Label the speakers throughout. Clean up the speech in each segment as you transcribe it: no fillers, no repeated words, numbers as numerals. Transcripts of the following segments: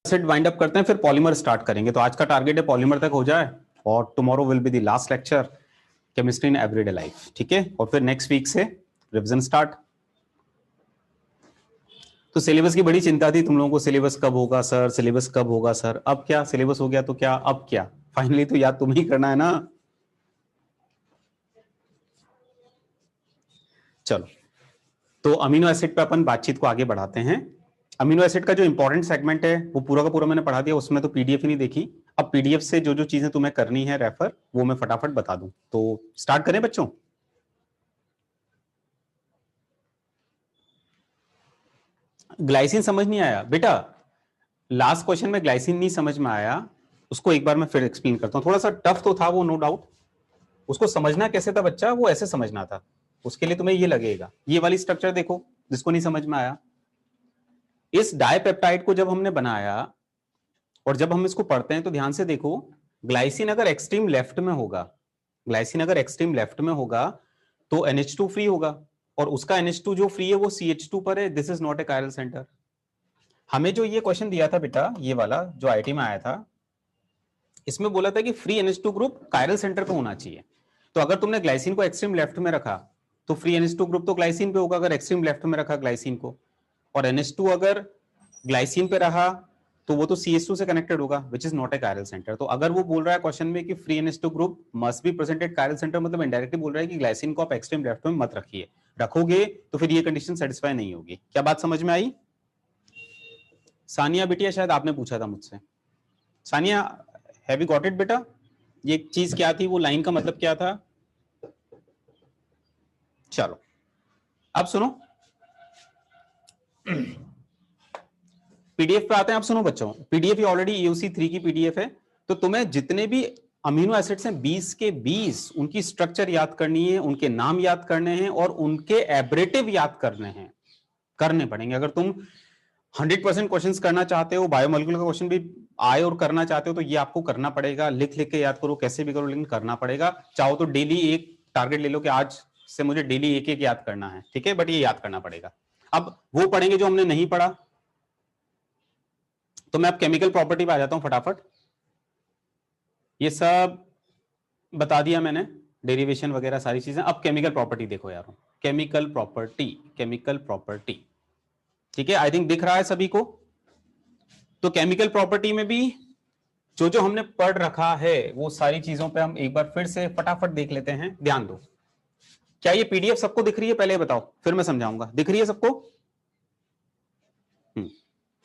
Speaker 1: Acid wind up करते हैं, फिर पॉलीमर स्टार्ट करेंगे। तो आज का टारगेट है पॉलीमर तक हो जाए, और tomorrow will be the last lecture chemistry in everyday life, ठीक है। और फिर नेक्स्ट वीक से रिवीजन स्टार्ट। तो सिलेबस की बड़ी चिंता थी तुम लोगों को, सिलेबस कब होगा सर, सिलेबस कब होगा सर। अब क्या सिलेबस हो गया तो क्या, अब क्या, फाइनली तो याद तुम्हें ही करना है ना। चलो, तो अमीनो एसिड पे अपन बातचीत को आगे बढ़ाते हैं। अमीनो एसिड का जो इंपॉर्टेंट सेगमेंट है वो पूरा का पूरा मैंने पढ़ा दिया, उसमें तो पीडीएफ ही नहीं देखी। अब पीडीएफ से जो जो चीजें तुम्हें करनी है रेफर, वो मैं फटाफट बता दूं। तो स्टार्ट करें बच्चों। ग्लाइसिन समझ नहीं आया बेटा? लास्ट क्वेश्चन में ग्लाइसिन नहीं समझ में आया, उसको एक बार मैं फिर एक्सप्लेन करता हूं। थोड़ा सा टफ तो था वो, नो डाउट। उसको समझना कैसे था बच्चा, वो ऐसे समझना था। उसके लिए तुम्हें ये लगेगा, ये वाली स्ट्रक्चर देखो, जिसको नहीं समझ में आया। इस डाइपेप्टाइड को जब हमने बनाया और जब हम इसको पढ़ते हैं तो ध्यान से देखो, ग्लाइसिन अगर एक्सट्रीम लेफ्ट में होगा, ग्लाइसिन अगर एक्सट्रीम लेफ्ट में होगा तो NH2 फ्री होगा, और उसका NH2 जो फ्री है वो CH2 पर है। This is not a chiral centre. हमें जो ये क्वेश्चन दिया था बेटा, ये वाला जो आईटी में आया था, इसमें बोला था कि free NH2 group chiral centre पे होना चाहिए। तो अगर तुमने ग्लाइसिन को एक्सट्रीम लेफ्ट में रखा तो फ्री NH2 ग्रुप तो ग्लाइसिन पे होगा, अगर एक्सट्रीम लेफ्ट में रखा ग्लाइसिन को। और NH2 अगर ग्लाइसिन पे रहा तो वो तो CH2 से कनेक्टेड होगा, which is not a chiral centre. तो अगर वो बोल रहा है क्वेश्चन में कि free NH2 group must be presented chiral centre, मतलब इनडायरेक्टली बोल रहा है कि ग्लाइसिन को आप एक्सट्रीम लेफ्ट में मत रखिए, रखोगे तो फिर ये कंडीशन सेटिस्फाई नहीं होगी। क्या बात समझ में आई? सानिया बिटिया, शायद आपने पूछा था मुझसे। Sania, have you got it बेटा? ये चीज क्या थी, वो लाइन का मतलब क्या था? चलो अब सुनो, पीडीएफ पे आते हैं। आप सुनो बच्चों, पीडीएफ ऑलरेडी EUC3 की पीडीएफ है। तो तुम्हें जितने भी अमीनो एसिड्स हैं 20 के 20, उनकी स्ट्रक्चर याद करनी है, उनके नाम याद करने हैं, और उनके एब्रेटिव याद करने हैं, करने पड़ेंगे। अगर तुम 100% क्वेश्चंस करना चाहते हो, बायोमोलिकुलर का क्वेश्चन भी आए और करना चाहते हो, तो ये आपको करना पड़ेगा। लिख लिख के याद करो, कैसे भी करो, लेकिन करना पड़ेगा। चाहो तो डेली एक टारगेट ले लो कि आज से मुझे डेली एक एक याद करना है, ठीक है, बट ये याद करना पड़ेगा। अब वो पढ़ेंगे जो हमने नहीं पढ़ा। तो मैं अब केमिकल प्रॉपर्टी पे आ जाता हूं फटाफट। ये सब बता दिया मैंने, डेरिवेशन वगैरह सारी चीजें। अब केमिकल प्रॉपर्टी देखो यार, केमिकल प्रॉपर्टी, केमिकल प्रॉपर्टी, ठीक है, आई थिंक दिख रहा है सभी को। तो केमिकल प्रॉपर्टी में भी जो जो हमने पढ़ रखा है वो सारी चीजों पे हम एक बार फिर से फटाफट देख लेते हैं। ध्यान दो, क्या ये पीडीएफ सबको दिख रही है? पहले बताओ, फिर मैं समझाऊंगा। दिख रही है सबको?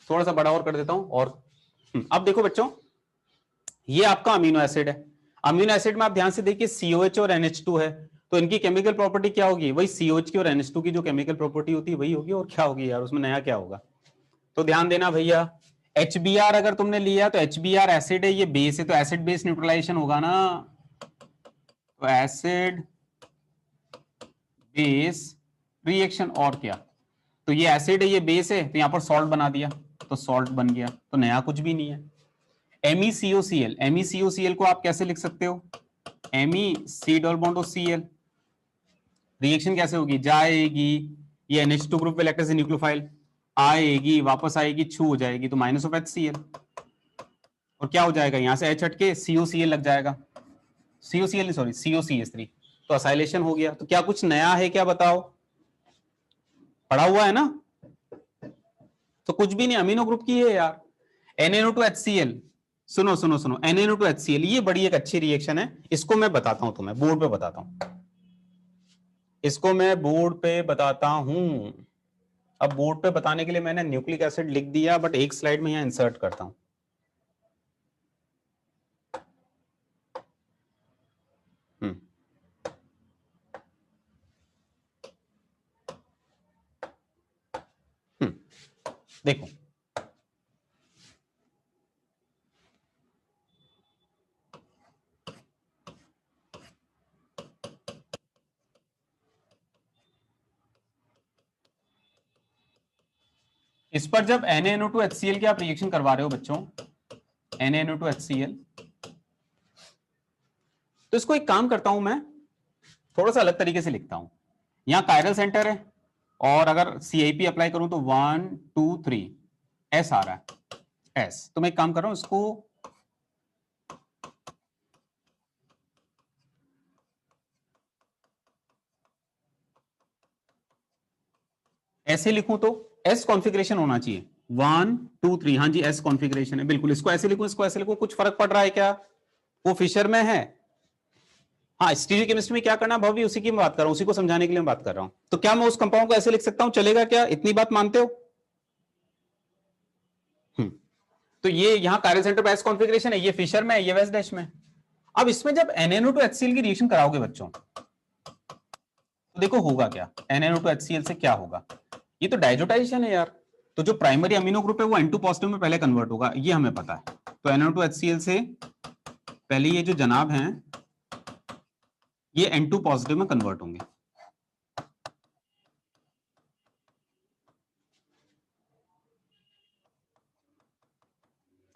Speaker 1: थोड़ा सा बड़ा और कर देता हूं, और अब देखो बच्चों, ये आपका अमीनो एसिड है। अमीनो एसिड में आप ध्यान से देखिए COH और NH2 है, तो इनकी केमिकल प्रॉपर्टी क्या होगी? वही COH की और NH2 की जो केमिकल प्रॉपर्टी होती है वही होगी, और क्या होगी यार उसमें, नया क्या होगा? तो ध्यान देना भैया, HBr अगर तुमने लिया तो HBr एसिड है, ये बेस है, तो एसिड बेस न्यूट्रलाइजेशन होगा ना। तो एसिड बेस रिएक्शन, और क्या? तो ये एसिड है, ये बेस है, तो यहां पर सॉल्ट बना दिया, तो सॉल्ट बन गया, तो नया कुछ भी नहीं है। MECOCl, MECOCl को आप कैसे लिख सकते हो? Me double bond Cl, reaction कैसे होगी? जाएगी, ये NH2 ग्रुप पे इलेक्ट्रिक न्यूक्लियोफाइल आएगी, वापस आएगी, छू हो जाएगी, तो माइनस ऑफ HCl, और क्या हो जाएगा? यहां से H हट के COCl लग जाएगा, COCl नहीं, सॉरी, COCH3, तो असाइलेशन हो गया। तो क्या कुछ नया है क्या, बताओ? पढ़ा हुआ है ना? तो कुछ भी नहीं, अमीनो ग्रुप की है यार। NaO2HCl, सुनो सुनो सुनो, NaO2HCl, ये बड़ी एक अच्छी रिएक्शन है, इसको मैं बताता हूं तुम्हें, बोर्ड पे बताता हूं, इसको मैं बोर्ड पे बताता हूं। अब बोर्ड पे बताने के लिए मैंने न्यूक्लिक एसिड लिख दिया, बट एक स्लाइड में यहां इंसर्ट करता हूं। देखो, इस पर जब NaNO2HCl की आप रिएक्शन करवा रहे हो बच्चों, NaNO2HCl, तो इसको एक काम करता हूं मैं, थोड़ा सा अलग तरीके से लिखता हूं। यहां कायरल सेंटर है, और अगर CIP अप्लाई करूं तो 1 2 3 S आ रहा है, एस। तो मैं एक काम कर रहा हूं, इसको ऐसे लिखूं तो एस कॉन्फ़िगरेशन होना चाहिए 1 2 3। हाँ जी, एस कॉन्फ़िगरेशन है बिल्कुल। इसको ऐसे लिखूं, इसको ऐसे लिखूं, कुछ फर्क पड़ रहा है क्या? वो फिशर में है। हाँ, स्टीरियो केमिस्ट्री में क्या करना भव्य, उसी की मैं बात कर रहा हूं, उसी को समझाने के लिए मैं बात कर रहा हूं। तो क्या मैं उस कंपाउंड को ऐसे लिख सकता हूं, चलेगा क्या? इतनी बात मानते हो? तो ये यहां कार्य सेंटर पे एस कॉन्फ़िगरेशन है, ये फिशर में है, ये वेस्ट डैश में। अब इसमें जब NaNO टू HCl की रिएक्शन कराओगे बच्चों, तो देखो होगा क्या, NaNO टू HCl से क्या होगा। ये तो डाइजोटाइजेशन है यार। तो जो प्राइमरी अमीनो ग्रुप है वो N2 पॉजिटिव में पहले कन्वर्ट होगा, ये हमें पता है। तो NaNO टू HCl से पहले ये जो जनाब हैं ये N2 पॉजिटिव में कन्वर्ट होंगे।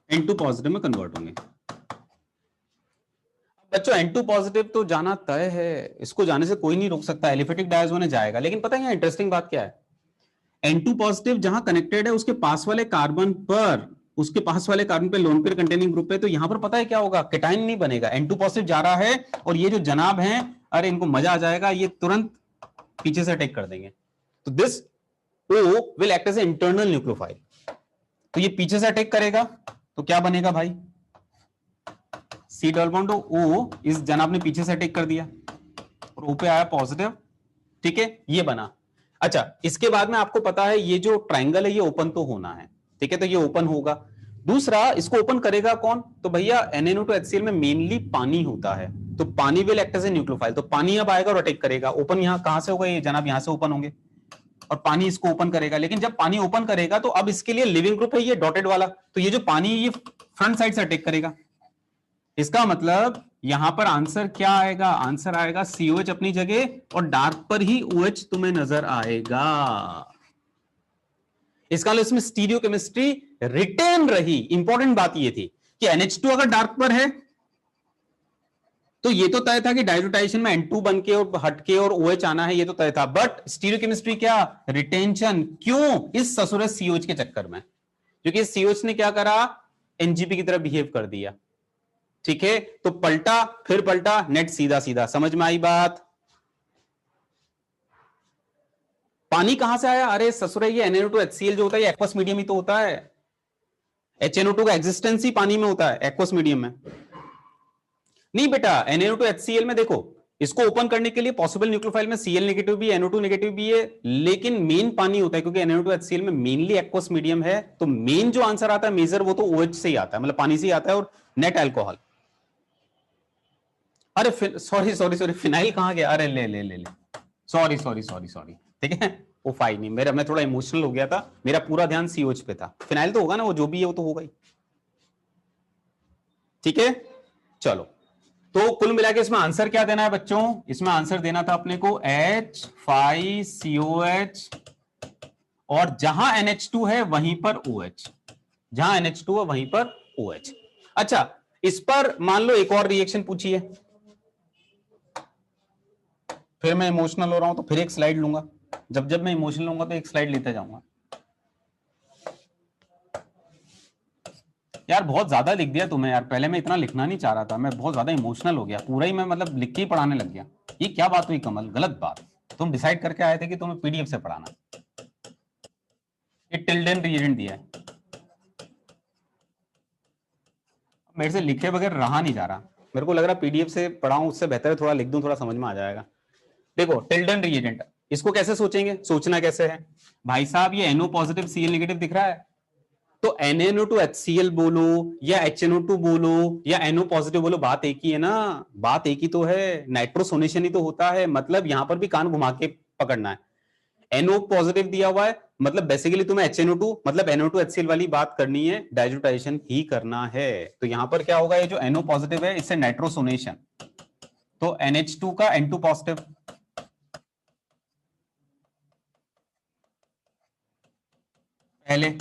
Speaker 1: N2 पॉजिटिव में कन्वर्ट होंगे। बच्चों N2 पॉजिटिव तो जाना तय है, इसको जाने से कोई नहीं रोक सकता, एलिफेटिक डायज़ो ने जाएगा। लेकिन पता है इंटरेस्टिंग बात क्या है, N2 पॉजिटिव जहां कनेक्टेड है उसके पास वाले कार्बन पर, उसके पास वाले कार्बन पे लोन पेयर कंटेनिंग ग्रुप है, तो यहां पर पता है क्या होगा, केटाइन नहीं बनेगा। N2 पॉजिटिव जा रहा है और ये जो जनाब हैं, अरे इनको मजा आ जाएगा, ये तुरंत पीछे से अटैक कर देंगे। तो this O will act as internal nucleophile. तो ये पीछे से अटैक करेगा, तो क्या बनेगा भाई, सी डबल बॉन्ड O, इस जनाब ने पीछे से अटैक कर दिया और O पे आया पॉजिटिव, ठीक है, ये बना। अच्छा, इसके बाद में आपको पता है ये जो ट्राइंगल है ये ओपन तो होना है, ठीक है, तो ये ओपन होगा। दूसरा, इसको ओपन करेगा कौन, तो भैया NaNO टू HCl में मेनली पानी होता है, तो पानी will act as a nucleophile. तो पानी अब आएगा और अटैक करेगा। ओपन यहां कहां से होगा, ये जनाब यहां से ओपन होंगे और पानी इसको ओपन करेगा। लेकिन जब पानी ओपन करेगा तो अब इसके लिए लिविंग ग्रुप है ये डॉटेड वाला, तो ये जो पानी ये फ्रंट साइड से अटैक करेगा। इसका मतलब यहां पर आंसर क्या आएगा, आंसर आएगा COH अपनी जगह और डार्क पर ही OH तुम्हें नजर आएगा। इसका मतलब इसमें स्टीरियो केमिस्ट्री रिटेन रही। इंपॉर्टेंट बात ये थी कि NH2 अगर डार्क पर है तो ये तो तय था कि डाइजोटाइजेशन में N2 बन के और हटके और OH आना है, ये तो तय था। बट स्टीरियो केमिस्ट्री क्या, रिटेंशन। क्यों, इस ससुर COH के चक्कर में, क्योंकि COH ने क्या करा, NGP की तरह बिहेव कर दिया, ठीक है, तो पलटा फिर पलटा, नेट सीधा सीधा। समझ में आई बात? पानी कहां से आया, अरे ससुरे ये NaNO टू HCl जो होता है ये एक्वस मीडियम ही तो होता है। HNO2 का एग्जिस्टेंस ही पानी में होता है, एक्वस मीडियम में नहीं बेटा। NaNO टू HCl में देखो, इसको ओपन करने के लिए पॉसिबल न्यूक्लियोफाइल में Cl नेगेटिव भी है, NO2 नेगेटिव भी है, लेकिन मेन पानी होता है क्योंकि NaNO टू HCl में मेनली एक्वस मीडियम है। तो मेन जो आंसर आता है मेजर, वो तो OH से ही आता है, मतलब पानी से ही आता है, और नेट अल्कोहल। अरे सॉरी सॉरी सॉरी, फिनाइल कहां गया, अरे ले ले ले ले, सॉरी सॉरी सॉरी सॉरी, ठीक है, वो फाइन नहीं, मेरा मैं थोड़ा इमोशनल हो गया था, मेरा पूरा ध्यान COH पे था। फिनाइल तो होगा ना, वो जो भी है वो तो होगा ही, ठीक है। चलो, तो कुल मिला के इसमें आंसर क्या देना है बच्चों, इसमें आंसर देना था अपने को H5COH, और जहां NH2 है वहीं पर OH, जहां NH2 है वहीं पर OH। अच्छा, इस पर मान लो एक और रिएक्शन पूछिए, फिर मैं इमोशनल हो रहा हूं तो फिर एक स्लाइड लूंगा, जब जब मैं इमोशनल होऊंगा तो एक स्लाइड लेते जाऊंगा। यार बहुत ज्यादा लिख दिया तुम्हें यार, पहले मैं इतना लिखना नहीं चाह रहा था, मैं बहुत ज्यादा इमोशनल हो गया, पूरा ही मैं मतलब लिख के ही पढ़ाने लग गया। ये क्या बात हुई कमल, गलत बात। तुम डिसाइड करके आए थे कि तुम्हें PDF से पढ़ाना, ये टिल्डन रीजन दिया है, मेरे से लिखे बगैर रहा नहीं जा रहा, मेरे को लग रहा PDF से पढ़ाऊं उससे बेहतर है थोड़ा लिख दूं, थोड़ा समझ में आ जाएगा। देखो टिल्डन रिएजेंट, इसको कैसे सोचेंगे, सोचना कैसे है भाई साहब, ये NO पॉजिटिव Cl नेगेटिव दिख रहा है, तो NaNO टू HCl बोलो या HNO2 बोलो या NO पॉजिटिव बोलो, बात एक ही है ना, बात एक ही तो है, नाइट्रोसोनेशन ही तो होता है। मतलब यहां पर भी कान घुमा के पकड़ना है, NO पॉजिटिव दिया हुआ है, मतलब बेसिकली तुम्हें HNO2 मतलब NO2 HCl वाली बात करनी है, डाइजोटाइजेशन ही करना है। तो यहां पर क्या होगा, ये जो NO पॉजिटिव है इससे नाइट्रोसोनेशन, तो NH2 का N2 पॉजिटिव, पहले,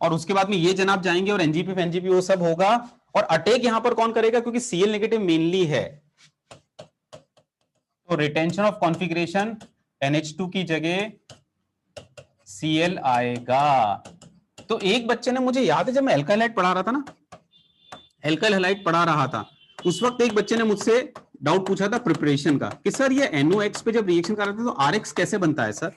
Speaker 1: और उसके बाद में ये जनाब जाएंगे और NGP NGP वो सब होगा, और अटैक यहां पर कौन करेगा, क्योंकि Cl नेगेटिव मेनली है, तो रिटेंशन ऑफ कॉन्फ़िगरेशन NH2 की जगह Cl आएगा। तो एक बच्चे ने, मुझे याद है जब मैं एल्काइल हैलाइड पढ़ा रहा था ना, एल्काइल हैलाइड पढ़ा रहा था, उस वक्त एक बच्चे ने मुझसे डाउट पूछा था प्रिपरेशन का कि सर ये NOx पे जब रिएक्शन कर रहे थे तो RX कैसे बनता है सर?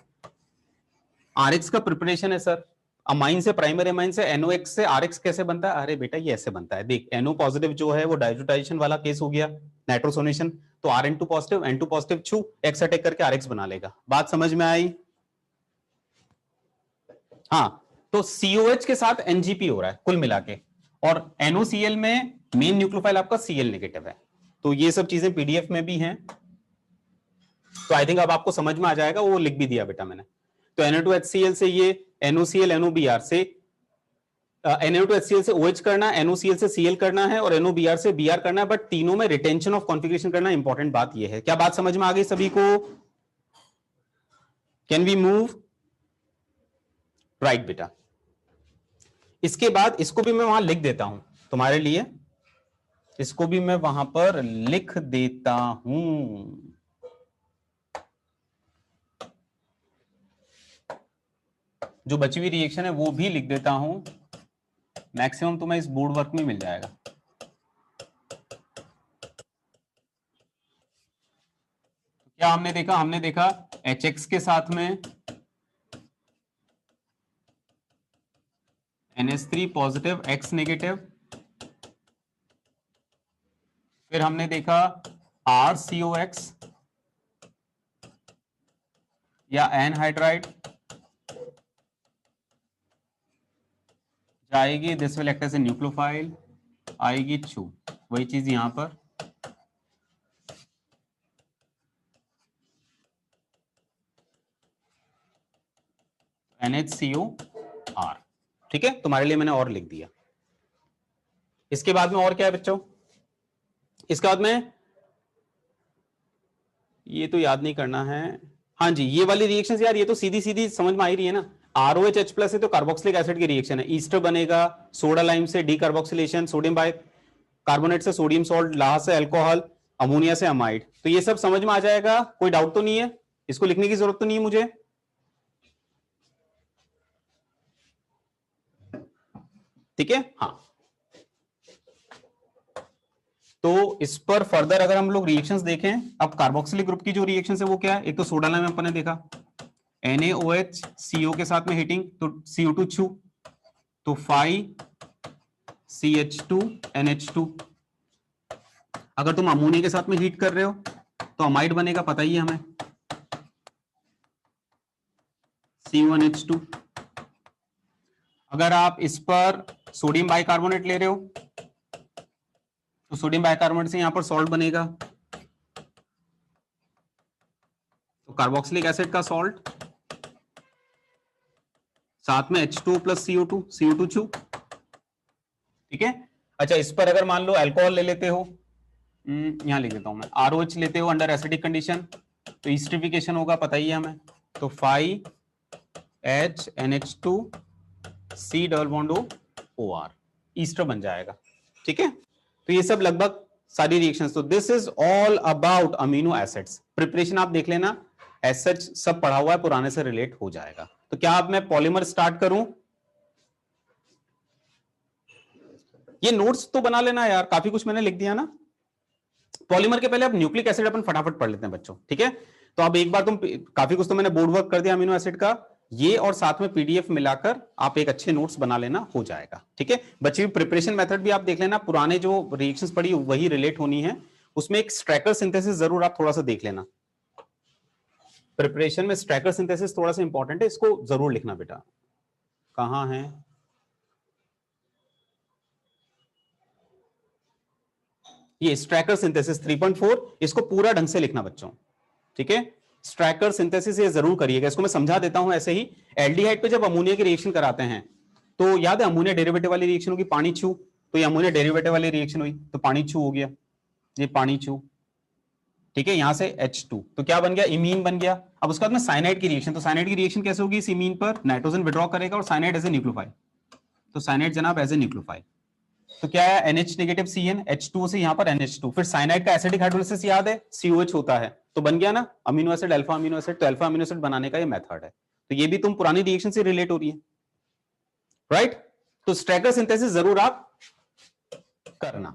Speaker 1: RX का प्रिपरेशन है सर, अमाइन से, प्राइमरी अमाइन से NOx से RX कैसे बनता है? अरे बेटा ये ऐसे बनता है, देख NO पॉजिटिव जो है वो डाइजोटाइजेशन वाला केस हो गया, नाइट्रोसोनेशन, तो Rn2 पॉजिटिव N2 पॉजिटिव छू X अटैक करके RX बना लेगा। बात समझ में आई? हाँ, तो COH के साथ NGP हो रहा है कुल मिला के, और NOCl में मेन न्यूक्लियोफाइल आपका Cl नेगेटिव है। तो ये सब चीजें PDF में भी हैं, तो आई थिंक अब आपको समझ में आ जाएगा, वो लिख भी दिया बेटा मैंने। तो Na2HCl से ये NOCl NOBr से Na2HCl से OH करना, NOCl से Cl करना है, और NOBr से Br करना है, बट तीनों में रिटेंशन ऑफ कॉन्फिगरेशन करना, इंपॉर्टेंट बात ये है। क्या बात समझ में आ गई सभी को? Can we move? राइट बेटा। इसके बाद इसको भी मैं वहां लिख देता हूं तुम्हारे लिए, इसको भी मैं वहां पर लिख देता हूं। जो बची हुई रिएक्शन है वो भी लिख देता हूं, मैक्सिमम तुम्हें इस बोर्ड वर्क में मिल जाएगा। क्या हमने देखा? हमने देखा HX के साथ में NH3 पॉजिटिव X नेगेटिव, फिर हमने देखा RCOX या एनहाइड्राइड जाएगी, this will act as a nucleophile, आएगी छू, वही चीज यहां पर NHCOR। ठीक है, तुम्हारे लिए मैंने और लिख दिया। इसके बाद में और क्या है बच्चों? इसके बाद में ये तो याद नहीं करना है, हाँ जी, ये वाली रिएक्शंस यार ये तो सीधी सीधी समझ में आ ही रही है ना। ROH H+ है तो कार्बोक्सिलिक एसिड की रिएक्शन है, ईस्टर बनेगा, सोडा लाइम से डीकार्बोक्सिलेशन, सोडियम बाई कार्बोनेट से सोडियम सॉल्ट, लाह से अल्कोहल, अमोनिया से अमाइड। तो ये सब समझ में आ जाएगा, कोई डाउट तो नहीं है? इसको लिखने की जरूरत तो नहीं है मुझे? ठीक है, हाँ। तो इस पर फर्दर अगर हम लोग रिएक्शंस देखें, अब कार्बोक्सिलिक ग्रुप की जो रिएक्शन है वो क्या है? एक तो सोडा लाइम अपन ने देखा, NaOH CO के साथ में हीटिंग, तो CO2 छू, तो 5CH2NH2। अगर तुम अमोनिया के साथ में हीट कर रहे हो तो अमाइड बनेगा, पता ही है हमें, C1H2। अगर आप इस पर सोडियम बाइकार्बोनेट ले रहे हो तो सोडियम बाइकार्बोनेट से यहां पर सॉल्ट बनेगा, तो कार्बोक्सिलिक एसिड का सॉल्ट, साथ में H2 प्लस CO2, CO2 छू। ठीक है, अच्छा इस पर अगर मान लो अल्कोहल ले लेते हो, यहां लिख देता हूं मैं, ROH लेते हो अंडर एसिडिक कंडीशन, तो ईस्टरिफिकेशन होगा, पता ही है हमें, तो 5HNH2 C double bond OR, Easter बन जाएगा। ठीक है, तो ये सब लगभग सारी रिएक्शंस। तो this is all about amino acids. Preparation आप देख लेना, एज सच सब पढ़ा हुआ है, पुराने से रिलेट हो जाएगा। तो क्या अब मैं पॉलीमर स्टार्ट करूं? ये नोट्स तो बना लेना यार, काफी कुछ मैंने लिख दिया ना। पॉलीमर के पहले अब न्यूक्लिक एसिड अपन फटाफट पढ़ लेते हैं बच्चों, ठीक है? तो अब एक बार तुम, काफी कुछ तो मैंने बोर्ड वर्क कर दिया अमीनो एसिड का, ये और साथ में PDF मिलाकर आप एक अच्छे नोट्स बना लेना, हो जाएगा। ठीक है, बच्चे भी प्रिपरेशन मेथड भी आप देख लेना, पुराने जो रिएक्शंस पढ़ी वही रिलेट होनी है, उसमें एक स्ट्रैकर सिंथेसिस जरूर आप थोड़ा सा देख लेना। प्रिपरेशन में स्ट्रैकर सिंथेसिस थोड़ा सा इंपॉर्टेंट है, इसको जरूर लिखना बेटा। कहां है? ये स्ट्रैकर सिंथेसिस 3.4, इसको पूरा ढंग से लिखना बच्चों। ठीक है, स्ट्रैकर सिंथेसिस ये जरूर करिएगा, इसको मैं समझा देता हूं ऐसे ही। एल्डिहाइड पे जब अमोनिया की रिएक्शन कराते हैं तो याद है अमोनिया डेरिवेटिव वाली रिएक्शन होगी, पानी छू, तो ये अमोनिया डेरिवेटिव वाली रिएक्शन हुई तो पानी छू हो गया, ये पानी छू। ठीक है, यहां से H2 तो क्या बन गया? इमीन बन गया। अब उसके बाद में साइनाइड की रिएक्शन, तो साइनाइड की रिएक्शन कैसे होगी? इस इमीन पर नाइट्रोजन विड्रॉ करेगा और साइनाइड एज ए न्यूक्लियोफाइल, तो साइनाइड जनाब एज ए न्यूक्लियोफाइल, तो क्या है? NH नेगेटिव CN, H2 से यहां पर NH2, फिर साइनाइड का एसिडिक हाइड्रोलिसिस याद है, COH होता है, तो बन गया ना amino acid, alpha amino acid. तो अल्फा अमीनो एसिड बनाने का ये मेथड है, तो ये भी तुम पुरानी रिएक्शन से रिलेट हो रही है। राइट? तो स्टैगर सिंथेसिस जरूर आप करना,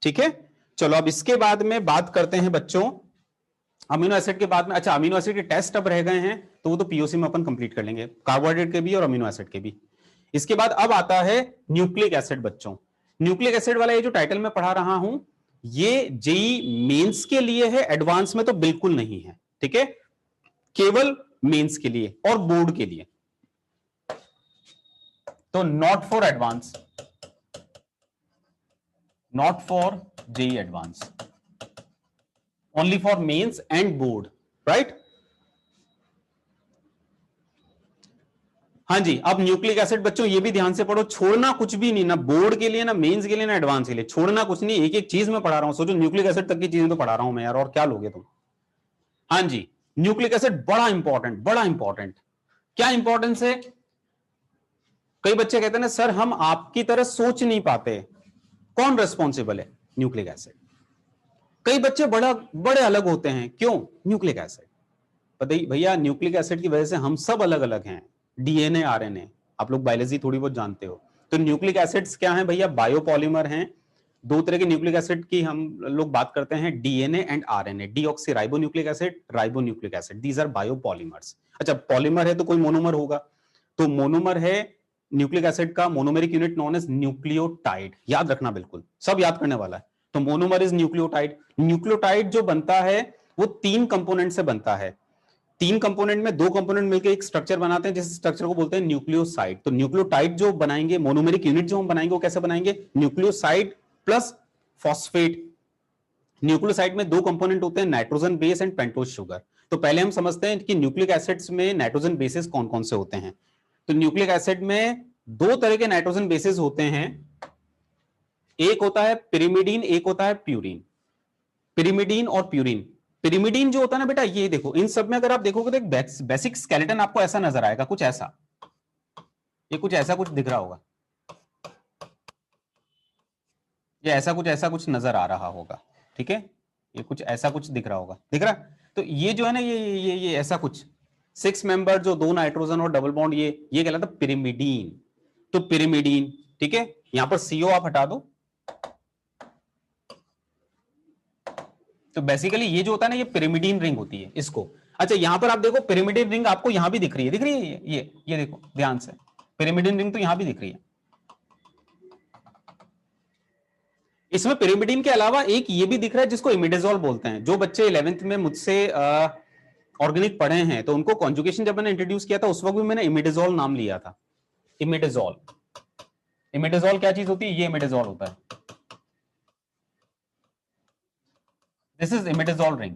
Speaker 1: ठीक है? चलो अब इसके बाद में बात करते हैं बच्चों अमीनो एसिड के बाद में। अच्छा, अमीनो एसिड के टेस्ट अब रह गए हैं तो वो तो पीओसी में अपन कंप्लीट कर लेंगे, कार्बोहाइड्रेट के भी और अमीनो एसिड के भी। इसके बाद अब आता है न्यूक्लिक एसिड बच्चों। न्यूक्लिक एसिड वाला ये जो टाइटल में पढ़ा रहा हूं ये जेई मेंस के लिए है, एडवांस में तो बिल्कुल नहीं है, ठीक है? केवल मेंस के लिए और बोर्ड के लिए, तो not for advance, not for JEE advance, only for mains and board, right? हाँ जी, अब न्यूक्लिक एसिड बच्चों ये भी ध्यान से पढ़ो, छोड़ना कुछ भी नहीं, ना बोर्ड के लिए, ना मेंस के लिए, ना एडवांस के लिए, छोड़ना कुछ नहीं। एक एक चीज में पढ़ा रहा हूं, सोचो न्यूक्लिक एसिड तक की चीजें तो पढ़ा रहा हूं मैं यार, और क्या लोगे तुम? हाँ जी, न्यूक्लिक एसिड बड़ा इंपॉर्टेंट, बड़ा इंपॉर्टेंट। क्या इंपॉर्टेंस है? कई बच्चे कहते हैं ना सर हम आपकी तरह सोच नहीं पाते, कौन रेस्पॉन्सिबल है? Nucleic acid. कई बच्चे बड़े अलग होते हैं, क्यों? Nucleic acid. भैया न्यूक्लिक एसिड की वजह से हम सब अलग अलग हैं, डीएनए आरएनए, आप लोग बायोलॉजी थोड़ी बहुत जानते हो। तो न्यूक्लिक एसिड्स क्या हैं भैया? बायोपॉलीमर हैं। दो तरह के न्यूक्लिक एसिड की हम लोग बात करते हैं, DNA and RNA, deoxy ribo nucleic acid, ribo nucleic acid, these are biopolymers. अच्छा, पॉलीमर है तो कोई मोनोमर होगा, तो मोनोमर है न्यूक्लिक एसिड का monomeric unit known as nucleotide, याद रखना, बिल्कुल सब याद करने वाला है। तो मोनोमर इज न्यूक्लियोटाइड। न्यूक्लियोटाइड जो बनता है वो तीन कंपोनेंट से बनता है, तीन कंपोनेंट में दो कंपोनेंट मिलकर एक स्ट्रक्चर बनाते हैं, जिस स्ट्रक्चर को बोलते हैं न्यूक्लियोसाइड। तो न्यूक्लियोटाइड जो बनाएंगे, मोनोमेरिक यूनिट जो हम बनाएंगे वो कैसे बनाएंगे? Nucleoside plus phosphate. न्यूक्लियोसाइड में दो कंपोनेंट होते हैं, nitrogen base and pentose sugar. तो पहले हम समझते हैं कि न्यूक्लिक एसिड्स में नाइट्रोजन बेसेस कौन कौन से होते हैं। तो न्यूक्लिक एसिड में दो तरह के नाइट्रोजन बेसेस होते हैं, एक होता है पिरिमिडीन, एक होता है प्यूरिन। पिरिमिडीन और प्यूरिन। पिरिमिडीन जो होता है ना बेटा, ये देखो इन सब में अगर आप देखोगे तो एक बेसिक स्केलेटन आपको ऐसा नजर आएगा, कुछ ऐसा, ये कुछ ऐसा कुछ दिख रहा होगा, ये ऐसा कुछ नजर आ रहा होगा, ठीक है? ये कुछ ऐसा कुछ दिख रहा होगा, दिख रहा है? तो ये जो है ना, ये ऐसा कुछ 6 मेंबर जो दो नाइट्रोजन और डबल बॉन्ड, ये कहलाता है पिरिमिडीन। तो पिरिमिडीन, ठीक है? यहां पर सीओ आप हटा दो। तो बेसिकली ये जो होता है ना, ये पिरिमिडीन रिंग होती है इसको। अच्छा, यहां पर आप देखो पिरिमिडीन रिंग आपको यहां भी दिख रही है, दिख रही है? ये देखो ध्यान से, पिरिमिडीन रिंग तो यहां भी दिख रही है। इसमें पिरिमिडीन के अलावा एक ये भी दिख रहा है जिसको इमिडाजोल बोलते हैं। जो बच्चे 11th में मुझसे ऑर्गेनिक पढ़े हैं तो उनको कॉन्जुगेशन जब मैंने इंट्रोड्यूस किया था उस वक्त भी मैंने इमिडाजोल नाम लिया था। इमिडाजोल, इमिडाजोल क्या चीज होती है? ये इमिडाजोल होता है, दिस इज इमिडाजोल रिंग।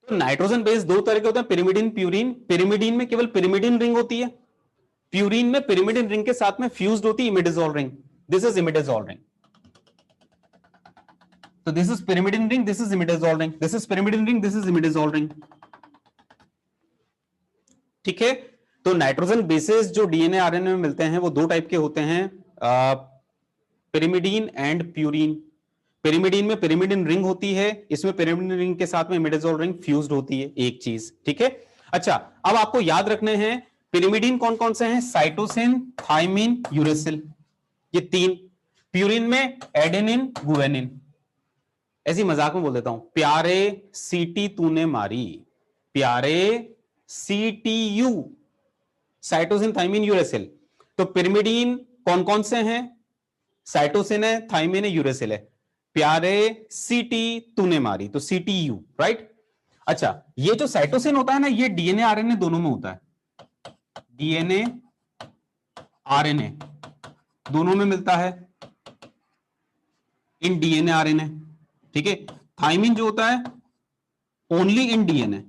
Speaker 1: तो नाइट्रोजन बेस दो तरह के होते हैं, पिरिमिडीन, प्यूरिन। पिरिमिडीन में केवल पिरिमिडीन रिंग होती है, प्यूरिन में पिरिमिडीन रिंग के साथ में फ्यूज्ड होती है imidazole ring, this is imidazole ring. तो this is pyrimidine ring, this is imidazole ring, this is pyrimidine ring, this is imidazole ring, ठीक है? तो नाइट्रोजन बेसेस जो डीएनए आरएनए में मिलते हैं वो दो टाइप के होते हैं, पिरिमिडीन एंड प्यूरिन। पिरिमिडीन में पिरिमिडीन रिंग होती है, इसमें पिरिमिडीन रिंग के साथ में इमिडाजोल रिंग फ्यूज्ड होती है, एक चीज, ठीक है? अच्छा, अब आपको याद रखने हैं पिरिमिडीन कौन कौन से हैं? साइटोसिन, थाइमिन, यूरेसिल, ये तीन। प्यूरिन में एडेनिन, गुआनिन। ऐसी मजाक में बोल देता हूं, प्यारे सीटी तूने मारी, प्यारे सीटीयू, साइटोसिन, थाइमिन, यूरेसिल। तो पिरिमिडीन कौन कौन से हैं? साइटोसिन है, थाइमिन है, यूरेसिल है। प्यारे सीटी तूने मारी, तो सीटीयू, राइट? अच्छा, ये जो साइटोसिन होता है ना, ये डीएनए आरएनए दोनों में होता है, डीएनए आरएनए दोनों में मिलता है इन डीएनए आरएनए, ठीक है? थाइमिन जो होता है only in DNA,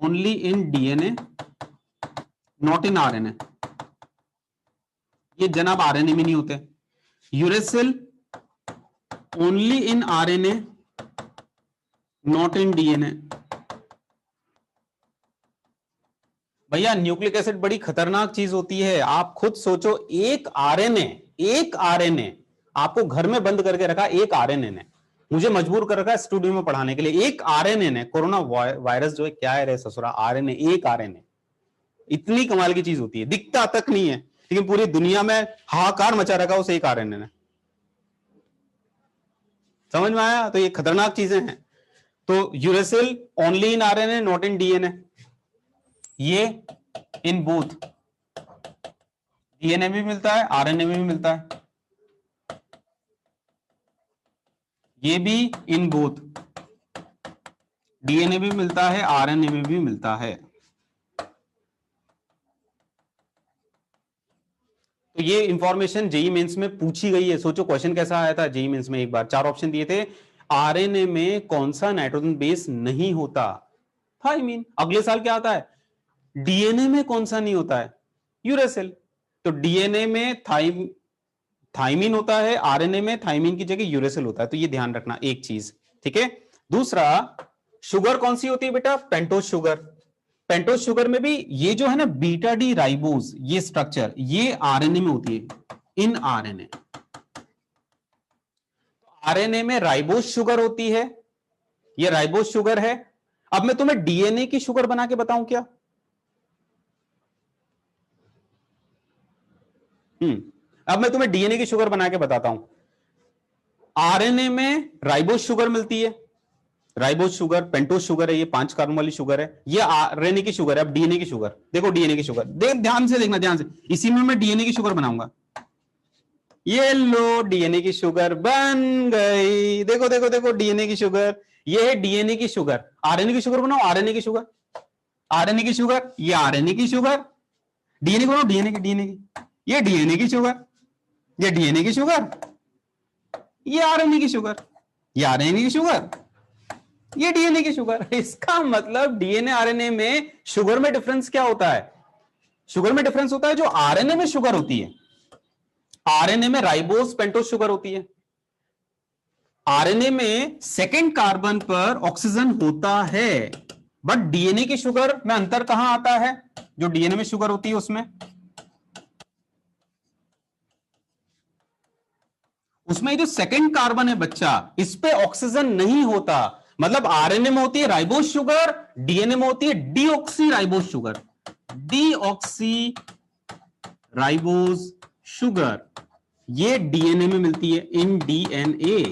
Speaker 1: only in DNA, not in RNA, ये जनाब आरएनए में नहीं होते। Uracil only in RNA, not in DNA. भैया न्यूक्लिक एसिड बड़ी खतरनाक चीज होती है, आप खुद सोचो, एक आरएनए आपको घर में बंद करके रखा, एक आरएनए ने, मुझे मजबूर कर रखा है स्टूडियो में पढ़ाने के लिए। एक आरएनए ने, कोरोना वायरस जो है, क्या है रे ससुरा, आरएनए, एक आरएनए इतनी कमाल की चीज होती है, दिखता तक नहीं है लेकिन पूरी दुनिया में हाहाकार मचा रखा उस एक आरएनए ने। समझ में आया? तो ये खतरनाक चीजें हैं। तो uracil only in RNA, not in DNA. ये इन बोथ, डीएनए में भी मिलता है, आरएनए में भी मिलता है। ये भी इन बोथ, डीएनए भी मिलता है, आरएनए में भी मिलता है। तो ये इंफॉर्मेशन जेई मेंस में पूछी गई है। सोचो क्वेश्चन कैसा आया था जेई मेंस में। एक बार 4 ऑप्शन दिए थे, आरएनए में कौन सा नाइट्रोजन बेस नहीं होता, थाइमीन। अगले साल क्या आता है, डीएनए में कौन सा नहीं होता है, यूरेसिल। तो डीएनए में थाइमीन होता है, आरएनए में थाइमीन की जगह यूरेसिल होता है। तो ये ध्यान रखना एक चीज, ठीक है। दूसरा, शुगर कौन सी होती है बेटा, पेंटोज शुगर। पेंटोज शुगर में भी ये जो है ना बीटा डी राइबोज, ये स्ट्रक्चर ये आरएनए में होती है, इन आरएनए। आरएनए में राइबोज शुगर होती है, ये राइबोज शुगर है। अब मैं तुम्हें डीएनए की शुगर बना के बताऊं क्या? अब मैं तुम्हें डीएनए की शुगर बना के बताता हूं। आरएनए में राइबोज शुगर मिलती है, राइबोज शुगर, पेंटोज शुगर है, ये 5 कार्बन वाली शुगर है। ये आरएनए की शुगर है। अब डीएनए की शुगर देखो, डीएनए की शुगर ध्यान से देखना, ध्यान से। इसी में मैं डीएनए की शुगर बनाऊंगा। ये लो डीएनए की शुगर बन गई, देखो देखो देखो, डीएनए की शुगर। ये है डीएनए की शुगर। आरएनए की शुगर बनाओ, आरएनए की शुगर, आरएनए की शुगर, ये आरएनए की शुगर। डीएनए बनाओ, डीएनए की, ये डीएनए की शुगर, ये डीएनए की शुगर, ये आरएनए की शुगर, ये आरएनए की शुगर, ये डीएनए की शुगर। इसका मतलब डीएनए आरएनए में शुगर में डिफरेंस क्या होता है, शुगर में डिफरेंस होता है जो आरएनए में शुगर होती है, आरएनए में राइबोज पेंटोज शुगर होती है। आरएनए में सेकंड कार्बन पर ऑक्सीजन होता है, बट डीएनए की शुगर में अंतर कहां आता है, जो डीएनए में शुगर होती है उसमें जो सेकंड कार्बन है बच्चा, इस पे ऑक्सीजन नहीं होता। मतलब आरएनए में होती है राइबोज शुगर, डीएनए में होती है deoxy ribose sugar, deoxy ribose sugar. ये डीएनए में मिलती है, इन डीएनए।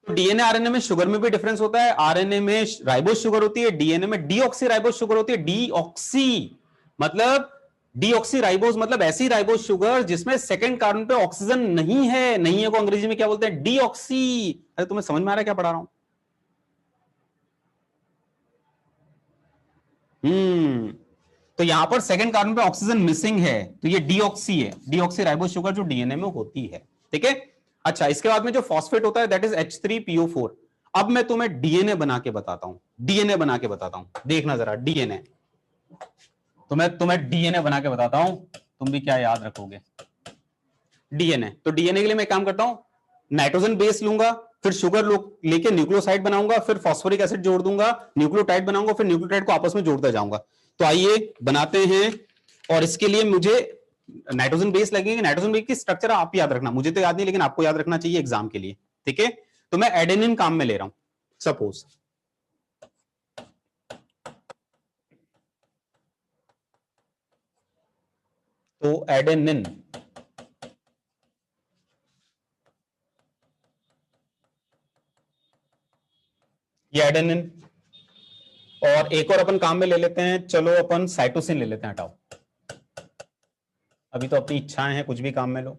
Speaker 1: डीएनए आरएनए में शुगर में भी डिफरेंस होता है। आरएनए में राइबोज शुगर होती है, डीएनए में डीऑक्सी राइबोज शुगर होती है। डीऑक्सी मतलब डीऑक्सी राइबोज मतलब ऐसी राइबोज शुगर जिसमें सेकंड कार्बन पे ऑक्सीजन नहीं है। नहीं है को अंग्रेजी में क्या बोलते हैं, डीऑक्सी। अरे तुम्हें समझ में आ रहा है क्या पढ़ा रहा हूं? तो यहां पर सेकंड कार्बन पे ऑक्सीजन मिसिंग है, तो ये डीऑक्सी है, डीऑक्सी राइबोज शुगर जो डीएनए में होती है, ठीक है। अच्छा, इसके बाद में जो फॉस्फेट होता है दैट इज H3PO4। अब मैं तुम्हें डीएनए बना के बताता हूं, डीएनए बना के बताता हूं, देखना जरा डीएनए। तो मैं तुम्हें डीएनए बना के बताता हूं, तुम भी क्या याद रखोगे डीएनए। तो डीएनए के लिए मैं काम करता हूं, नाइट्रोजन बेस लूंगा, फिर शुगर लेके न्यूक्लियोसाइड बनाऊंगा, फिर फॉस्फोरिक एसिड जोड़ दूंगा, न्यूक्लियोटाइड बनाऊंगा, फिर न्यूक्लियोटाइड को आपस में जोड़ता जाऊंगा। तो आइए बनाते हैं। और इसके लिए मुझे नाइट्रोजन बेस लगेंगे। नाइट्रोजन बेस की स्ट्रक्चर आप याद रखना, मुझे तो याद नहीं लेकिन आपको याद रखना चाहिए एग्जाम के लिए, ठीक है। तो मैं एडेनिन काम में ले रहा हूं, सपोज। तो एडेनिन, ये एडेनिन। और एक और अपन काम में ले लेते हैं, चलो अपन साइटोसिन ले लेते हैं, हटाओ। अभी तो अपनी इच्छाएं हैं, कुछ भी काम में लो।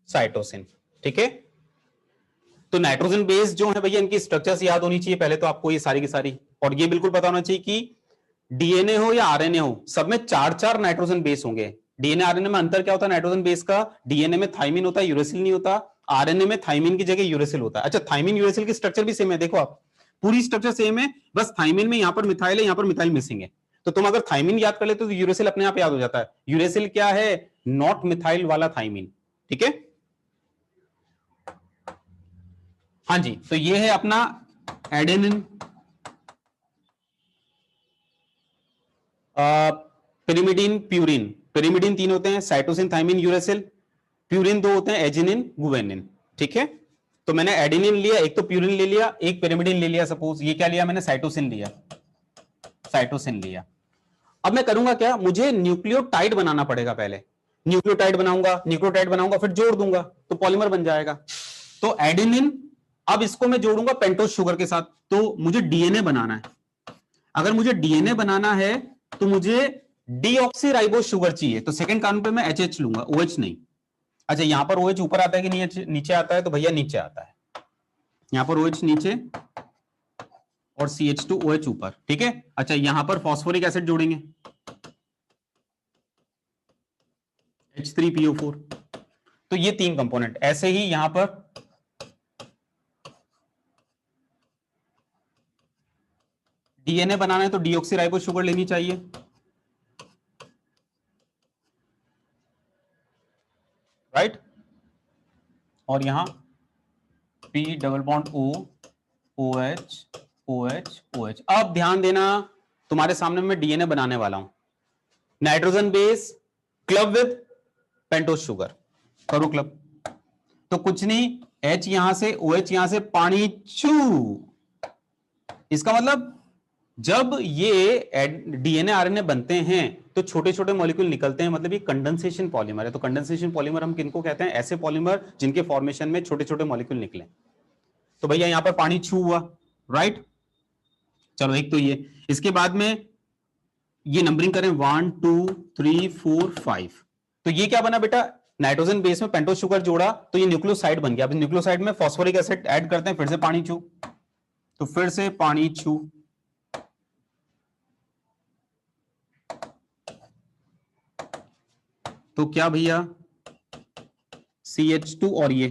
Speaker 1: साइटोसिन, ठीक है। तो नाइट्रोजन बेस जो है भैया, इनकी स्ट्रक्चर्स याद होनी चाहिए पहले तो आपको, ये सारी की सारी। और ये बिल्कुल पता होना चाहिए कि डीएनए हो या आरएनए हो, सब में 4-4 नाइट्रोजन बेस होंगे। डीएनए आरएनए में अंतर क्या होता है नाइट्रोजन बेस का, डीएनए में थाइमिन होता है, यूरेसिल नहीं होता। आरएनए में थाइमिन की जगह यूरेसिल होता है। अच्छा, थाइमिन यूरेसिल की स्ट्रक्चर भी सेम है, देखो आप, पूरी स्ट्रक्चर सेम है, बस थाइमिन में यहां पर मिथाइल है, यहां पर मिथाइल मिसिंग है। तो तुम अगर थाइमिन याद कर लेते तो यूरेसिल अपने आप याद हो जाता है। यूरेसिल क्या है, नॉट मिथाइल वाला थाइमिन, ठीक है। हाँ जी, तो ये है अपना एडेनिन, पिरिमिडीन, प्यूरिन। पिरिमिडिन 3 होते हैं, साइटोसिन, थाइमिन, यूरेसिल। प्यूरिन 2 होते हैं, एजिनिन, गुबेनिन। ठीक है, तो मैंने एडेनिन लिया, एक तो प्यूरिन ले लिया, एक पिरिमिडिन ले लिया। सपोज ये क्या लिया मैंने, साइटोसिन लिया, साइटोसिन लिया। अब मैं करूंगा क्या, मुझे न्यूक्लियोटाइड बनाना पड़ेगा पहले। न्यूक्लियोटाइड बनाऊंगा, फिर जोड़ दूंगा तो पॉलीमर बन जाएगा। तो एडेनिन, अब इसको मैं जोड़ूंगा पेंटोज शुगर के साथ, तो मुझे डीएनए बनाना है। अगर मुझे डीएनए बनाना है तो मुझे डीऑक्सीराइबोज शुगर चाहिए, तो सेकंड कार्बन पे मैं एचएच लूंगा, ओएच नहीं। अच्छा, यहां पर OH ऊपर आता है कि नीचे आता है, तो भैया नीचे आता है। यहां पर OH नीचे और CH2OH ऊपर। ठीक है, अच्छा यहां पर फॉस्फोरिक एसिड जोड़ेंगे, H3PO4। तो ये 3 कंपोनेंट। ऐसे ही यहां पर डीएनए बनाना है तो डीऑक्सीराइबोज शुगर लेनी चाहिए, राइट। और यहां P double bond O, OH, OH, OH। अब ध्यान देना, तुम्हारे सामने मैं डीएनए बनाने वाला हूं, nitrogen base club with pentose sugar, करो क्लब। तो कुछ नहीं, H यहां से, OH यहां से, पानी छू। इसका मतलब जब ये डीएनए आरएनए बनते हैं तो छोटे छोटे मॉलिक्यूल निकलते हैं, मतलब ये कंडेंसेशन पॉलीमर है। तो कंडेंसेशन पॉलीमर हम किनको कहते हैं, ऐसे पॉलीमर जिनके फॉर्मेशन में छोटे छोटे मॉलिक्यूल निकले। तो भैया यहां पर पानी छू हुआ, राइट। चलो एक तो ये, इसके बाद में ये नंबरिंग करें 1 2 3 4 5। तो ये क्या बना बेटा, नाइट्रोजन बेस में पेंटोज शुगर जोड़ा तो ये न्यूक्लियोसाइड बन गया। अब न्यूक्लियोसाइड में फॉस्फोरिक एसिड ऐड करते हैं, फिर से पानी छू, तो फिर से पानी छू। तो क्या भैया, CH2 और ये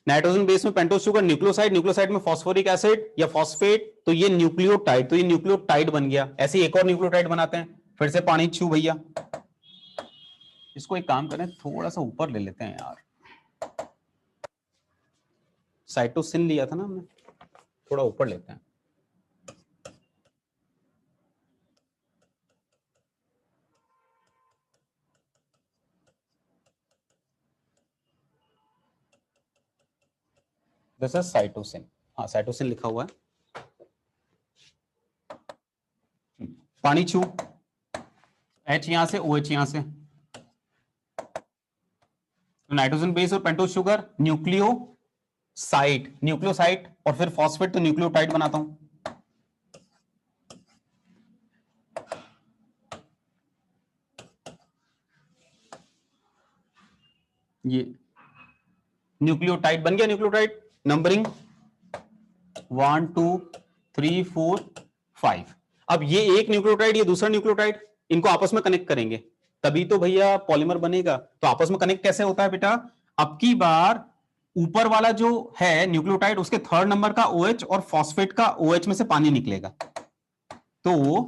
Speaker 1: नाइट्रोजन बेस में पेंटोज शुगर, न्यूक्लियोसाइड, न्यूक्लियोसाइड में फॉस्फोरिक एसिड या फॉस्फेट, तो ये न्यूक्लियोटाइड, तो ये न्यूक्लियोटाइड बन गया। ऐसे एक और न्यूक्लियोटाइड बनाते हैं, फिर से पानी छू भैया। इसको एक काम करें, थोड़ा सा ऊपर ले लेते हैं यार, साइटोसिन लिया था ना हमने, थोड़ा ऊपर लेते हैं। दिस इज साइटोसिन, हाँ साइटोसिन लिखा हुआ है। पानी छू, H यहां से, OH यहां से, तो नाइट्रोजन बेस और पेंटोज शुगर, न्यूक्लियोसाइड, न्यूक्लियोसाइड और फिर फॉस्फेट, तो न्यूक्लियोटाइड बनाता हूं। ये न्यूक्लियोटाइड बन गया, न्यूक्लियोटाइड नंबरिंग 1 2 3 4 5। अब ये एक न्यूक्लियोटाइड, ये दूसरा न्यूक्लियोटाइड, इनको आपस में कनेक्ट करेंगे तभी तो भैया पॉलीमर बनेगा। तो आपस में कनेक्ट कैसे होता है बेटा, अब की बार ऊपर वाला जो है न्यूक्लियोटाइड, उसके थर्ड नंबर का OH और फॉस्फेट का OH में से पानी निकलेगा, तो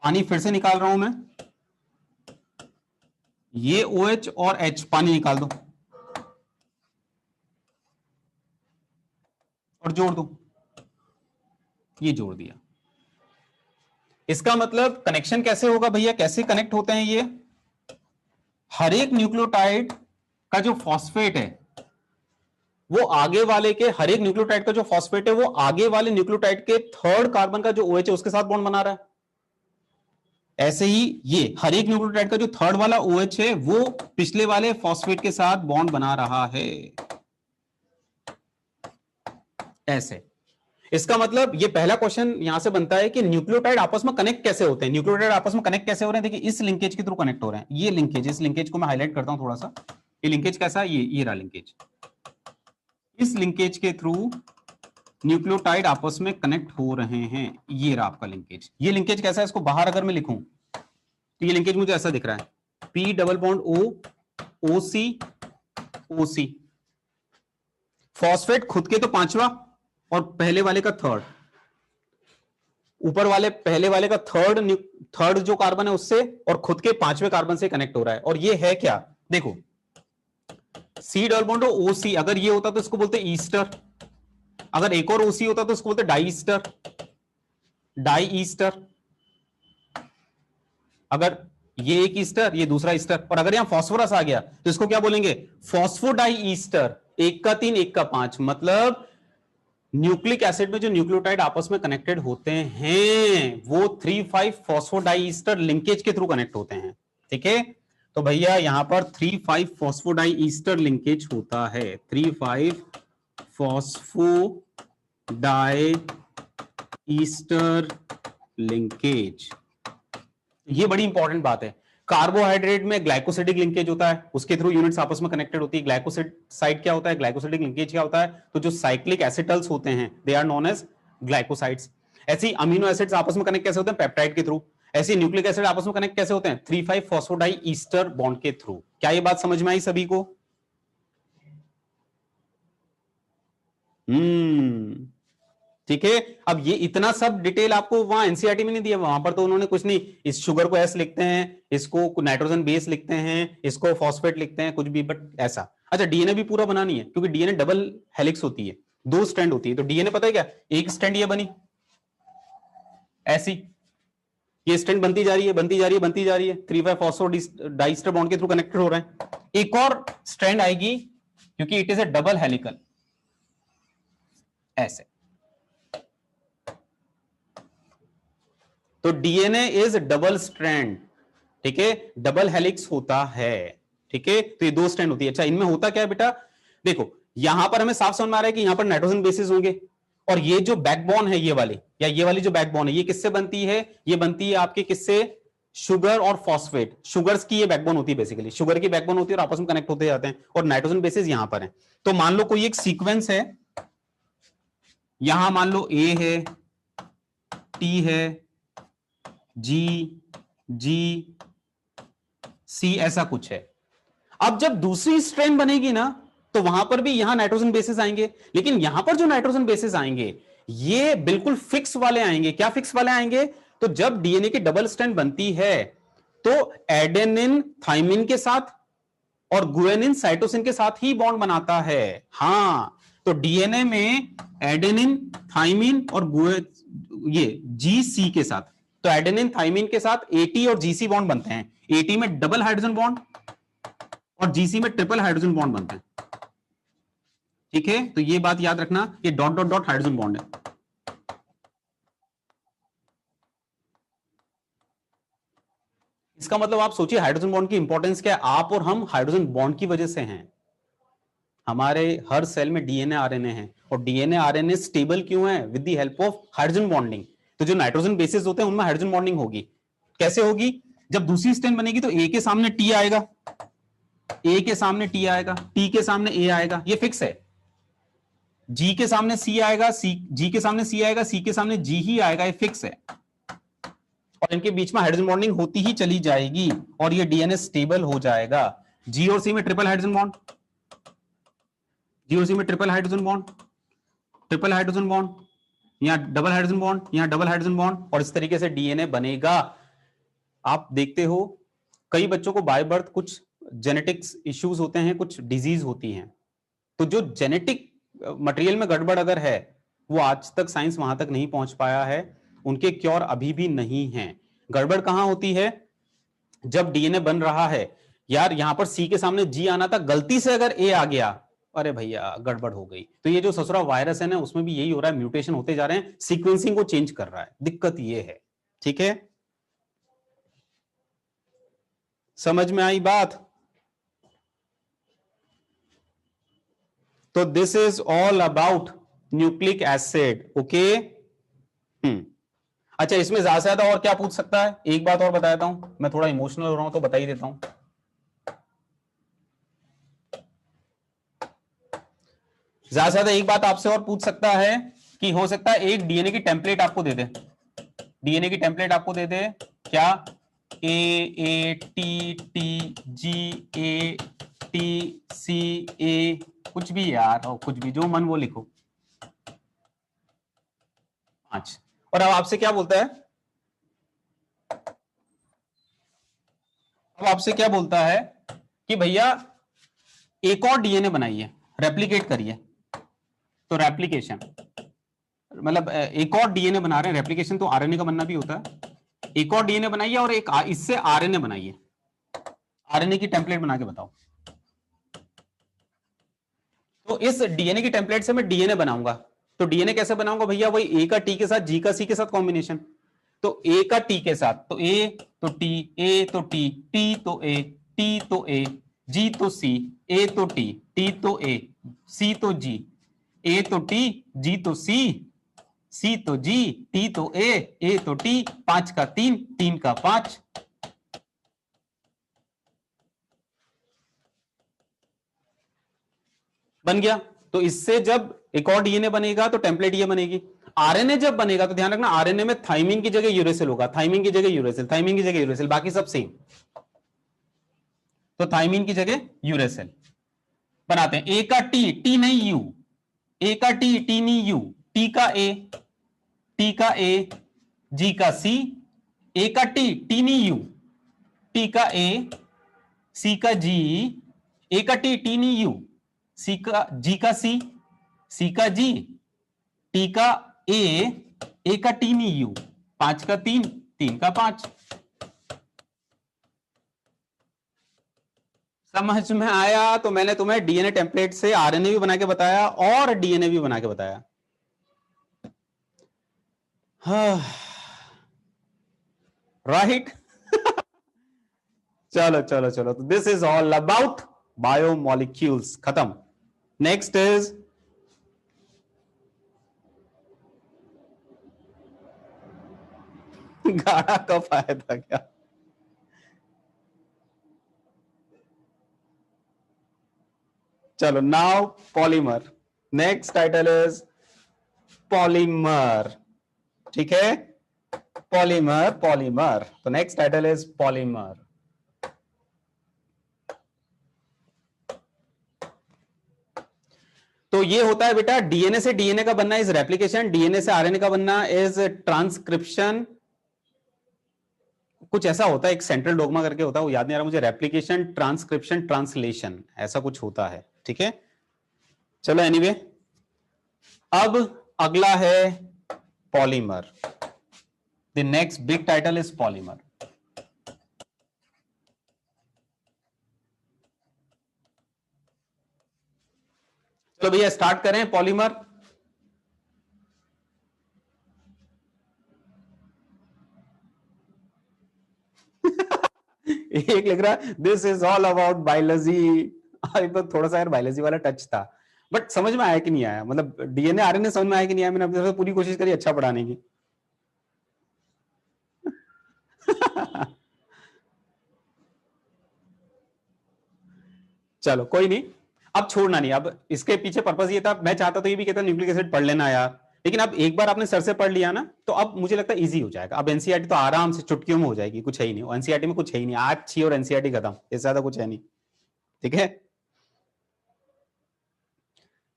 Speaker 1: पानी फिर से निकाल रहा हूं मैं, ये OH और H पानी निकाल दो और जोड़ दो, ये जोड़ दिया। इसका मतलब कनेक्शन कैसे होगा भैया, कैसे कनेक्ट होते हैं ये, हर एक न्यूक्लियोटाइड का जो फॉस्फेट है वो आगे वाले के, हर एक न्यूक्लियोटाइड का जो फॉस्फेट है वो आगे वाले न्यूक्लियोटाइड के थर्ड कार्बन का जो OH है उसके साथ बॉन्ड बना रहा है। ऐसे ही ये हर एक न्यूक्लियोटाइड का जो थर्ड वाला OH है वो पिछले वाले फॉस्फेट के साथ बॉन्ड बना रहा है, ऐसे। इसका मतलब ये पहला क्वेश्चन यहां से बनता है कि न्यूक्लियोटाइड आपस में कनेक्ट कैसे होते हैं, न्यूक्लियोटाइड आपस में कनेक्ट कैसे हो रहे हैं। देखिए इस लिंकेज के थ्रू कनेक्ट हो रहे हैं, ये लिंकेज, इस लिंकेज को मैं हाईलाइट करता हूं थोड़ा सा। ये लिंकेज कैसा है, ये रहा लिंकेज। इस लिंकेज के थ्रू न्यूक्लियोटाइड आपस में कनेक्ट हो रहे हैं, ये रहा आपका लिंकेज। ये लिंकेज कैसा है, इसको बाहर अगर मैं लिखूं तो ये लिंकेज मुझे ऐसा दिख रहा है, P double bond O, OC, OC। Phosphate खुद के तो पांचवा और पहले वाले का थर्ड, ऊपर वाले पहले वाले का थर्ड जो कार्बन है उससे और खुद के पांचवें कार्बन से कनेक्ट हो रहा है। और ये है क्या, देखो C डबल बॉन्ड OC, अगर ये होता तो इसको बोलते ईस्टर, अगर एक और OC होता तो इसको बोलते डाई ईस्टर, डाई ईस्टर। अगर ये एक ईस्टर, ये दूसरा ईस्टर, और अगर यहां फास्फोरस आ गया तो इसको क्या बोलेंगे? फॉस्फोडाई ईस्टर। 1 का 3 1 का 5, मतलब न्यूक्लिक एसिड में जो न्यूक्लियोटाइड आपस में कनेक्टेड होते हैं वो 3,5 फॉस्फोडाई ईस्टर लिंकेज के थ्रू कनेक्ट होते हैं। ठीक है, तो भैया यहां पर 3,5 फॉस्फोडाई ईस्टर लिंकेज होता है। 3,5 फॉस्फोडाई ईस्टर लिंकेज, ये बड़ी इंपॉर्टेंट बात है। कार्बोहाइड्रेट में ग्लाइकोसिडिक लिंकेज होता है, उसके थ्रू यूनिट्स आपस में कनेक्टेड होती है। ग्लाइकोसिड साइड क्या होता है? ग्लाइकोसिडिक लिंकेज क्या होता है? तो जो साइक्लिक एसिटल्स होते हैं they are known as glycosides. ऐसी अमीनो एसिड्स आपस में कनेक्ट कैसे होते हैं? पेप्टाइड के थ्रू। ऐसे न्यूक्लिक एसिड आपस में कनेक्ट कैसे होते हैं? 3,5 फॉस्फोडाई ईस्टर बॉन्ड के थ्रू। क्या ये बात समझ में आई सभी को? ठीक है। अब ये इतना सब डिटेल आपको वहां एनसीईआरटी में नहीं दिया, वहां पर तो उन्होंने कुछ नहीं, इस शुगर को एस लिखते हैं, इसको नाइट्रोजन बेस लिखते हैं, इसको फॉस्फेट लिखते हैं, कुछ भी, बट ऐसा। अच्छा, डीएनए भी पूरा बनानी है, क्योंकि डीएनए डबल हेलिक्स होती है, 2 स्ट्रैंड होती है। तो डीएनए पता है क्या, एक स्ट्रैंड ये बनी ऐसी, ये स्ट्रैंड बनती जा रही है, बनती जा रही है, बनती जा रही है, 3,5 फॉस्फोडाइस्टर बॉन्ड के थ्रू कनेक्टेड हो रहा है। एक और स्ट्रैंड आएगी, क्योंकि it is A double helical, ऐसे। तो डीएनए इज डबल स्ट्रैंड, ठीक है, डबल हेलिक्स होता है। ठीक है, तो ये 2 स्ट्रैंड होती है। अच्छा, इनमें होता क्या है बेटा? देखो, यहां पर हमें साफ समझ में आ रहा है कि यहां पर नाइट्रोजन बेसिस होंगे, और ये जो बैकबोन है, ये वाली, या ये वाली जो बैकबोन है, ये किससे बनती है? ये बनती है आपके किससे? शुगर और फॉस्फेट। शुगर्स की ये बैकबोन होती है, बेसिकली शुगर की बैकबोन होती है, और आपस में कनेक्ट होते जाते हैं, और नाइट्रोजन बेसिस यहां पर है। तो मान लो कोई एक सीक्वेंस है, यहां मान लो ए है, टी है, जी, जी, सी, ऐसा कुछ है। अब जब दूसरी स्ट्रेन बनेगी ना, तो वहां पर भी यहां नाइट्रोजन बेसिस आएंगे, लेकिन यहां पर जो नाइट्रोजन बेसिस आएंगे ये बिल्कुल फिक्स वाले आएंगे। क्या फिक्स वाले आएंगे? तो जब डीएनए की डबल स्ट्रैंड बनती है तो एडेनिन थाइमिन के साथ और गुएनिन साइटोसिन के साथ ही बॉन्ड बनाता है। हां, तो डीएनए में एडेनिन, थाइमिन और ये जीसी के साथ, तो एडेनिन थाइमिन के साथ एटी और जीसी बॉन्ड बनते हैं। एटी में डबल हाइड्रोजन बॉन्ड और जीसी में ट्रिपल हाइड्रोजन बॉन्ड बनते हैं। ठीक है, तो ये बात याद रखना, ये dot dot dot hydrogen bond है। इसका मतलब आप सोचिए हाइड्रोजन बॉन्ड की इंपॉर्टेंस क्या है। आप और हम हाइड्रोजन बॉन्ड की वजह से हैं। हमारे हर सेल में डीएनए आरएनए है, और डीएनए आरएनए स्टेबल क्यों है? With the help of hydrogen bonding. तो जो नाइट्रोजन बेसिस होते हैं उनमें हाइड्रोजन बॉन्डिंग होगी। कैसे होगी? जब दूसरी स्ट्रेन बनेगी तो ए के सामने टी आएगा, ए के सामने टी आएगा, टी के सामने ए आएगा, ये फिक्स है। जी के सामने सी आएगा, सी, जी के सामने सी आएगा, सी के सामने जी ही आएगा, ये फिक्स है। और इनके बीच में हाइड्रोजन बॉन्डिंग होती ही चली जाएगी, और ये डीएनए स्टेबल हो जाएगा। जी और सी में ट्रिपल हाइड्रोजन बॉन्ड, जी और सी में triple hydrogen bond, triple hydrogen bond, यहां डबल हाइड्रोजन बॉन्ड, यहां डबल हाइड्रोजन बॉन्ड, और इस तरीके से डीएनए बनेगा। आप देखते हो कई बच्चों को बाय बर्थ कुछ जेनेटिक्स इश्यूज होते हैं, कुछ डिजीज होती हैं। तो जो जेनेटिक मटेरियल में गड़बड़ अगर है, वो आज तक साइंस वहां तक नहीं पहुंच पाया है, उनके क्योर अभी भी नहीं है। गड़बड़ कहां होती है? जब डीएनए बन रहा है, यार यहां पर सी के सामने जी आना था, गलती से अगर ए आ गया, अरे भैया गड़बड़ हो गई। तो ये जो ससुरा वायरस है ना, उसमें भी यही हो रहा है, म्यूटेशन होते जा रहे हैं, सीक्वेंसिंग को चेंज कर रहा है, दिक्कत ये है। ठीक है, समझ में आई बात? तो this is all about nucleic acid. Okay, अच्छा, इसमें ज्यादा से ज्यादा और क्या पूछ सकता है? एक बात और बताता हूं, मैं थोड़ा इमोशनल हो रहा हूं तो बता ही देता हूं। ज्यादा से ज्यादा एक बात आपसे और पूछ सकता है कि हो सकता है एक डीएनए की टेम्पलेट आपको दे दे, डीएनए की टेम्पलेट आपको दे दे, क्या? A T T G A T C A, कुछ भी यार, और कुछ भी जो मन वो लिखो, 5। और अब आपसे क्या बोलता है? अब आपसे क्या बोलता है कि भैया एक और डीएनए बनाइए, रेप्लिकेट करिए। तो रेप्लिकेशन मतलब एक और डीएनए बना रहे हैं, रेप्लिकेशन तो आरएनए का बनना भी होता है। एक और डीएनए बनाइए और एक इससे आरएनए बनाइए। आरएनए की टेम्पलेट बना के बताओ। तो इस डीएनए की टेम्पलेट से मैं डीएनए बनाऊंगा। तो डीएनए कैसे बनाऊंगा भैया? वही ए का टी के साथ, जी का सी के साथ कॉम्बिनेशन। तो ए का टी के साथ, तो ए तो टी, ए तो टी, टी तो ए, टी तो ए, जी तो सी, ए तो टी, टी तो ए, सी तो जी, ए तो टी, जी तो सी, सी तो जी, टी तो ए तो टी, 5 का 3, 3 का 5। बन गया। तो इससे जब एक और डीएनए बनेगा तो टेम्पलेट ये बनेगी। आरएनए जब बनेगा तो ध्यान रखना, आरएनए में थाइमिन की जगह यूरेसिल होगा, थाइमिन की जगह यूरेसिल, थाइमिन की जगह यूरेसिल, बाकी सब सेम। तो थाइमिन की जगह यूरेसिल बनाते हैं। ए का टी, टी नहीं यू, ए का टी, टी नहीं यू, टी का ए, टी का ए, जी का सी, ए का टी, टी नहीं यू, टी का ए, सी का जी, ए का टी, टी नहीं यू, सी का जी का सी का जी, टी का ए का टी नहीं यू, 5 का 3, 3 का 5। समझ में आया? तो मैंने तुम्हें डीएनए टेम्पलेट से आरएनए भी बना के बताया और डीएनए भी बना के बताया। राइट। चलो चलो चलो, तो this is all about biomolecules. खत्म। नेक्स्ट इज गाढ़ा का फायदा क्या? चलो, now polymer. Next title is polymer. ठीक है, पॉलीमर पॉलीमर। तो नेक्स्ट टाइटल इज पॉलीमर। तो ये होता है बेटा, डीएनए से डीएनए का बनना इज रेप्लिकेशन, डीएनए से आरएनए का बनना इज ट्रांसक्रिप्शन। कुछ ऐसा होता है, एक सेंट्रल डोगमा करके होता है, वो याद नहीं आ रहा मुझे, रेप्लिकेशन, ट्रांसक्रिप्शन, ट्रांसलेशन, ऐसा कुछ होता है। ठीक है, चलो एनीवे, अब अगला है polymer. The next big title is polymer. चलो भैया स्टार्ट करें पॉलीमर। एक लिख रहा है this is all about biology. तो थोड़ा सा यार बायोलॉजी वाला टच था, बट समझ में आया कि नहीं आया? मतलब डीएनए आरएनए समझ में आया कि नहीं आया? मैंने अपनी तरफ से पूरी कोशिश करी अच्छा पढ़ाने की। चलो कोई नहीं, अब छोड़ना नहीं। अब इसके पीछे पर्पस ये था, मैं चाहता तो ये भी कहता न्यूक्लिक एसिड पढ़ लेना यार, लेकिन अब एक बार आपने सर से पढ़ लिया ना, तो अब मुझे लगता है इजी हो जाएगा। अब एनसीईआरटी तो आराम से चुटकियों में हो जाएगी, कुछ है ही नहीं एनसीईआरटी में, कुछ है ही नहीं, 8 6 और एनसीईआरटी खत्म, इससे ज्यादा कुछ है नहीं। ठीक है,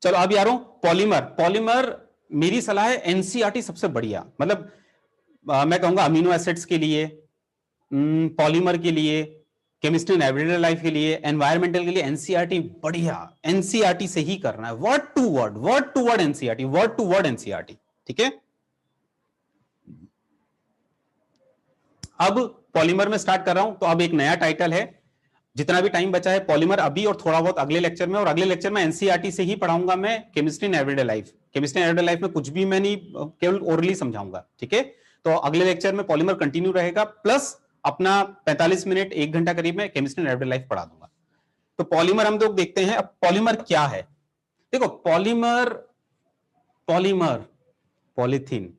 Speaker 1: चलो अब यारों, पॉलीमर। पॉलीमर मेरी सलाह है, एनसीईआरटी सबसे बढ़िया। मतलब मैं कहूंगा अमीनो एसिड्स के लिए, पॉलीमर के लिए, केमिस्ट्री एंड एवरीडे लाइफ के लिए, एनवायरमेंटल के लिए, एनसीईआरटी बढ़िया। एनसीईआरटी से ही करना है, word to word NCERT, word to word NCERT. ठीक है, अब पॉलीमर में स्टार्ट कर रहा हूं, तो अब एक नया टाइटल है। जितना भी टाइम बचा है पॉलीमर अभी और थोड़ा बहुत अगले लेक्चर में, और अगले लेक्चर में एनसीईआरटी से ही पढ़ाऊंगा मैं chemistry and everyday life. Chemistry and everyday life में कुछ भी मैं नहीं, केवल ओरली समझाऊंगा। ठीक है, तो अगले लेक्चर में पॉलीमर कंटिन्यू रहेगा, प्लस अपना 45 मिनट 1 घंटा करीब में केमिस्ट्री एंड एवरीडे लाइफ पढ़ा दूंगा। तो पॉलीमर हम लोग देखते हैं। अब पॉलीमर क्या है? देखो पॉलीमर, पॉलीमर, पॉलीथीन,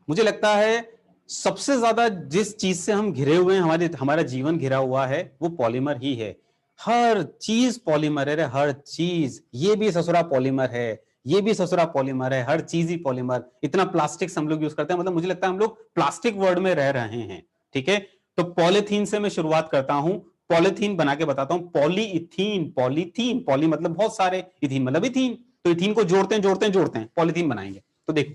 Speaker 1: मुझे लगता है सबसे ज्यादा जिस चीज से हम घिरे हुए हैं, हमारा जीवन घिरा हुआ है, वो पॉलीमर ही है। हर चीज पॉलीमर है रे, हर चीज। ये भी ससुरा पॉलीमर है, ये भी ससुरा पॉलीमर है, हर चीज ही पॉलीमर। इतना प्लास्टिक हम लोग यूज करते हैं, मतलब मुझे लगता है हम लोग प्लास्टिक वर्ल्ड में रह रहे हैं। ठीक है, तो पॉलीथीन से मैं शुरुआत करता हूं, पॉलीथीन बना के बताता हूं। पॉलीइथीन, पॉलीथीन, पॉली मतलब बहुत सारे, इथीन मतलब इथीन, तो इथीन को जोड़ते हैं जोड़ते हैं जोड़ते हैं पॉलीथीन बनाएंगे। तो देखो,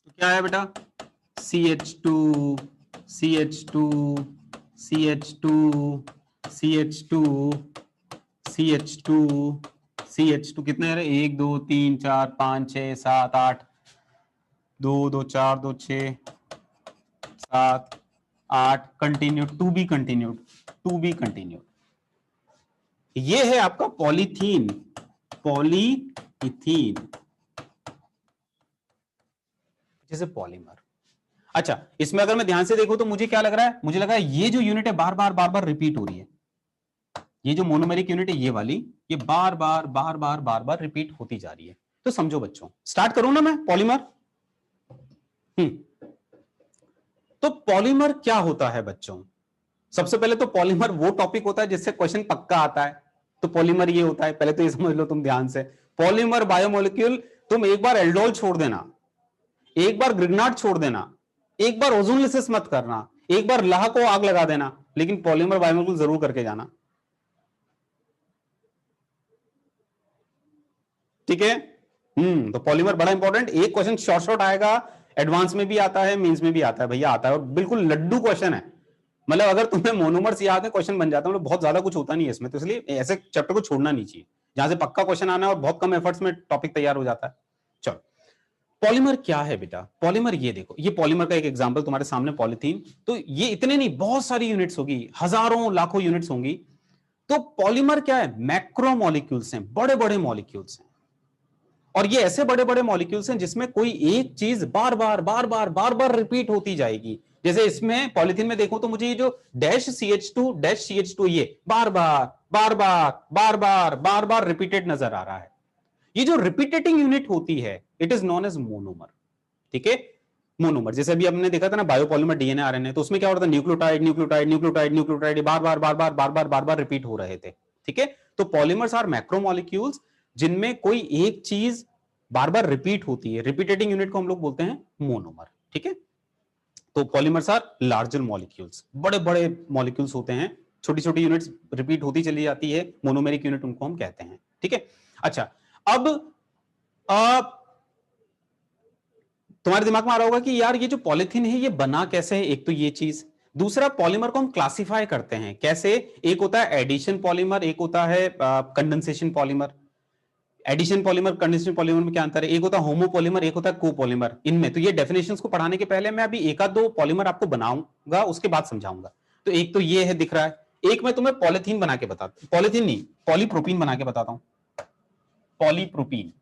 Speaker 1: तो क्या है बेटा, CH2 CH2 CH2 CH2 CH2 CH2 कितने है, 1 2 3 4 5 6 7 8, 2 2 4 2 6 7 8, continued, to be continued, to be continued. ये है आपका पॉलीथीन, पॉलीइथीन जैसे पॉलीमर। अच्छा, इसमें अगर मैं ध्यान से देखूं तो मुझे क्या लग रहा है, मुझे लग रहा है ये जो यूनिट है बार बार बार बार रिपीट हो रही है। ये जो मोनोमेरिक यूनिट है ये वाली, ये बार बार बार बार बार बार रिपीट होती जा रही है। तो समझो बच्चों, स्टार्ट करूं ना मैं पॉलीमर। तो पॉलीमर क्या होता है बच्चों? सबसे पहले तो पॉलीमर वो टॉपिक होता है जिससे क्वेश्चन पक्का आता है। तो पॉलीमर ये होता है, पहले तो ये समझ लो तुम ध्यान से। पॉलीमर बायोमोलिक्यूल, तुम एक बार एल्डोल छोड़ देना, एक बार ग्रिग्नार्ड छोड़ देना, एक बार ओजोनलिसिस मत करना, एक बार लाह को आग लगा देना, लेकिन पॉलीमर बायोमोलिक्यूल जरूर करके जाना। ठीक है। तो पॉलीमर बड़ा इंपॉर्टेंट, एक क्वेश्चन शॉर्ट शॉर्ट आएगा, एडवांस में भी आता है, मेंस में भी आता है, भैया आता है, और बिल्कुल लड्डू क्वेश्चन है। मतलब अगर तुम्हें मोनोमर्स याद है क्वेश्चन बन जाता है, मतलब बहुत ज्यादा कुछ होता नहीं है इसमें, तो इसलिए ऐसे चैप्टर को छोड़ना नहीं चाहिए जहां से पक्का क्वेश्चन आना है और बहुत कम एफर्ट्स में टॉपिक तैयार हो जाता है। चलो, पॉलीमर क्या है बेटा? पॉलीमर ये देखो, ये पॉलीमर का एक एग्जांपल तुम्हारे सामने, पॉलीथीन। तो ये इतने नहीं, बहुत सारी यूनिट्स होगी, हजारों लाखों यूनिट्स होंगी। तो पॉलीमर क्या है? मैक्रो मॉलिक्यूल्स हैं, बड़े बड़े मॉलिक्यूल्स हैं। और ये ऐसे बड़े बड़े मॉलिक्यूल्स हैं जिसमें कोई एक चीज बार बार बार बार बार बार रिपीट होती जाएगी। जैसे इसमें पॉलिथीन में देखो तो मुझे ये जो डैश सी एच टू ये बार बार बार बार बार बार बार बार रिपीटेड नजर आ रहा है। ये जो रिपीटेटिंग यूनिट होती है, it is known as monomer. ठीक है, मोनोमर। जैसे अभी हमने देखा था ना बायोपॉलिमर, डीएनए आरएनए, तो उसमें क्या होता था, न्यूक्लियोटाइड न्यूक्लियोटाइड न्यूक्लियोटाइड न्यूक्लियोटाइड बार बार बार बार बार बार बार बार रिपीट हो रहे थे। ठीक है, तो पॉलीमर्स आर मैक्रोमोलिक्यूल्स जिनमें कोई एक चीज बार बार रिपीट होती है। रिपीटेटिंग यूनिट को हम लोग बोलते हैं मोनोमर। ठीक है, तो पॉलीमर्स आर लार्जर मॉलिक्यूल्स, बड़े बड़े मॉलिक्यूल्स होते हैं, छोटी छोटी यूनिट्स रिपीट होती चली जाती है, मोनोमेरिक यूनिट उनको हम कहते हैं। ठीक है, अच्छा, अब तुम्हारे दिमाग में आ रहा होगा कि यार ये जो पॉलिथीन है ये बना कैसे है, एक तो ये चीज, दूसरा पॉलीमर को हम क्लासिफाई करते हैं कैसे। एक होता है एडिशन पॉलीमर, एक होता है condensation polymer. Addition polymer condensation polymer में क्या अंतर है? एक होता है होमोपॉलीमर, एक होता है कोपॉलीमर। इनमें तो ये डेफिनेशंस को पढ़ाने के पहले मैं अभी एक आध दो पॉलीमर आपको बनाऊंगा, उसके बाद समझाऊंगा। तो एक तो ये है, दिख रहा है। एक मैं तुम्हें पॉलिथीन बना के बताता हूं, पॉलिथीन नहीं, पॉलीप्रोपीन बना के बताता हूं। Polypropene,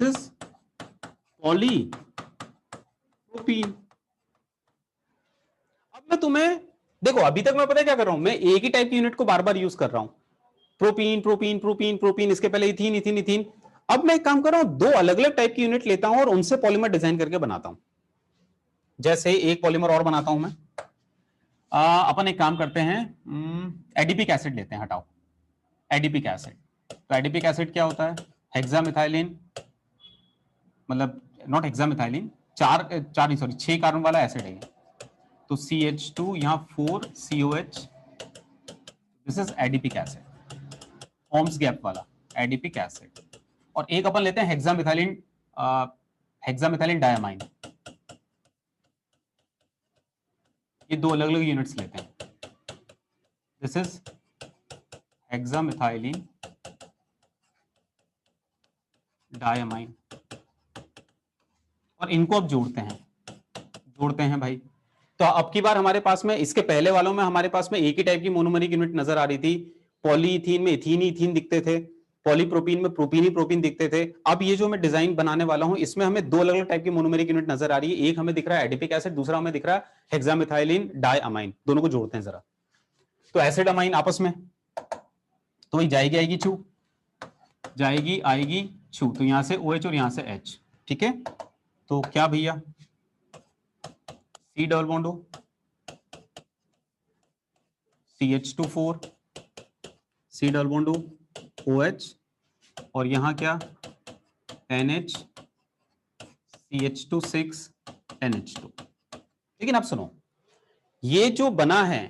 Speaker 1: this is polypropene. अब मैं तुम्हें, देखो अभी तक मैं पता है क्या कर रहा हूं, मैं एक ही टाइप की यूनिट को बार बार यूज कर रहा हूं, प्रोपीन प्रोपीन प्रोपीन प्रोपीन, इसके पहले इथीन इथीन इथीन। अब मैं एक काम कर रहा हूं, दो अलग अलग टाइप की यूनिट लेता हूं और उनसे पॉलीमर डिजाइन करके बनाता हूं। जैसे एक पॉलीमर और बनाता हूं मैं, अपन एक काम करते हैं, एडिपिक एसिड लेते हैं, हटाओ एडिपिक एसिड। तो एडिपिक एसिड क्या होता है? हेक्सामिथाइलिन, मतलब नॉट हेक्सामिथाइलिन, चार चार नहीं सॉरी 6 कार्बन वाला एसिड है ये। तो CH2 यहां 4 COH, this is adipic acid, ओम्स गैप वाला एडिपिक एसिड। और एक अपन लेते हैं हेक्सामिथाइलिन, हेक्सामिथाइलिन डायमाइन। ये दो अलग अलग यूनिट्स लेते हैं। दिस इज हेक्सामिथाइलिन डायमाइन, और इनको अब जोड़ते हैं भाई। तो अब की बार हमारे पास में, इसके पहले वालों में हमारे पास में एक ही टाइप की मोनोमरिक यूनिट नजर आ रही थी। पॉलीइथीन में इथीन ही इथीन दिखते थे, पॉलीप्रोपीन में प्रोपीन ही प्रोपीन दिखते थे। अब ये जो मैं डिजाइन बनाने वाला हूं, इसमें हमें दो अलग अलग टाइप की मोनोमेरिक यूनिट नजर आ रही है। एक हमें दिख रहा है एडिपिक एसिड, दूसरा हमें दिख रहा है हेक्सामिथाइलिन डायअमाइन। दोनों को जोड़ते हैं जरा। तो एसिड अमाइन आपस में, तो वही जाएगी आएगी छू, जाएगी आएगी छू, तो यहां से OH और यहां से H। ठीक है, तो क्या भैया, C double bond O, CH2 4, C double bond O, OH, और यहां क्या NH, CH2 6 NH2। लेकिन अब सुनो, ये जो बना है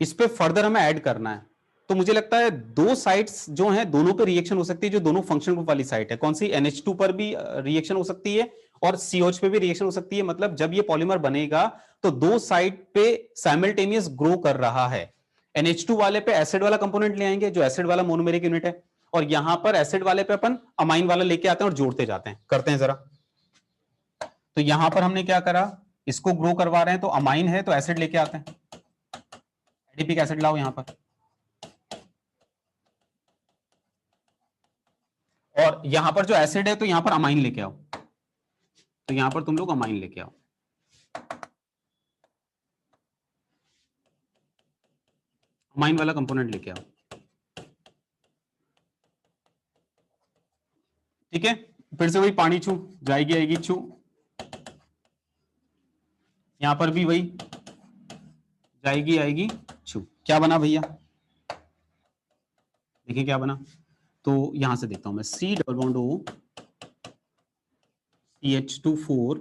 Speaker 1: इस पे फर्दर हमें ऐड करना है। तो मुझे लगता है दो साइड्स जो हैं दोनों पे रिएक्शन हो सकती है, जो दोनों फंक्शन ग्रुप वाली साइड है। कौन सी, NH2 पर भी रिएक्शन हो सकती है और COH पे भी रिएक्शन हो सकती है। मतलब जब ये पॉलीमर बनेगा तो दो साइड पे साइमल्टेनियस ग्रो कर रहा है। NH2 वाले पे एसिड वाला कंपोनेंट ले आएंगे, जो एसिड वाला मोनोमेरिक यूनिट है, और यहां पर एसिड वाले पे अपन अमाइन वाला लेके आते हैं और जोड़ते जाते हैं। करते हैं जरा। तो यहां पर हमने क्या करा, इसको ग्रो करवा रहे हैं, तो अमाइन है तो एसिड लेके आते हैं, एडिपिक एसिड लाओ यहां पर, और यहां पर जो एसिड है तो यहां पर अमाइन लेके आओ, तो यहां पर तुम लोग अमाइन लेके आओ। अमाइन वाला कंपोनेंट लेके आओ। ठीक है, फिर से वही पानी छू, जाएगी आएगी छू, यहां पर भी वही जाएगी आएगी छू। क्या बना भैया, देखिए क्या बना। तो यहां से देखता हूं मैं, C double bond O, CH2 4,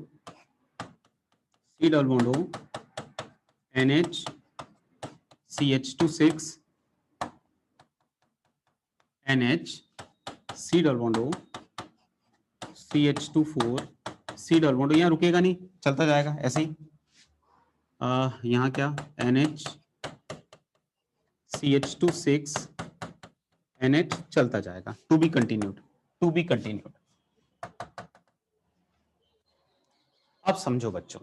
Speaker 1: C double bond O, NH, CH2 6 NH, C double bond O, CH2 4, C double bond, यहां रुकेगा नहीं, चलता जाएगा ऐसे ही। यहां क्या, NH, CH2 6 NH, चलता जाएगा। To be continued, to be continued. अब समझो बच्चों,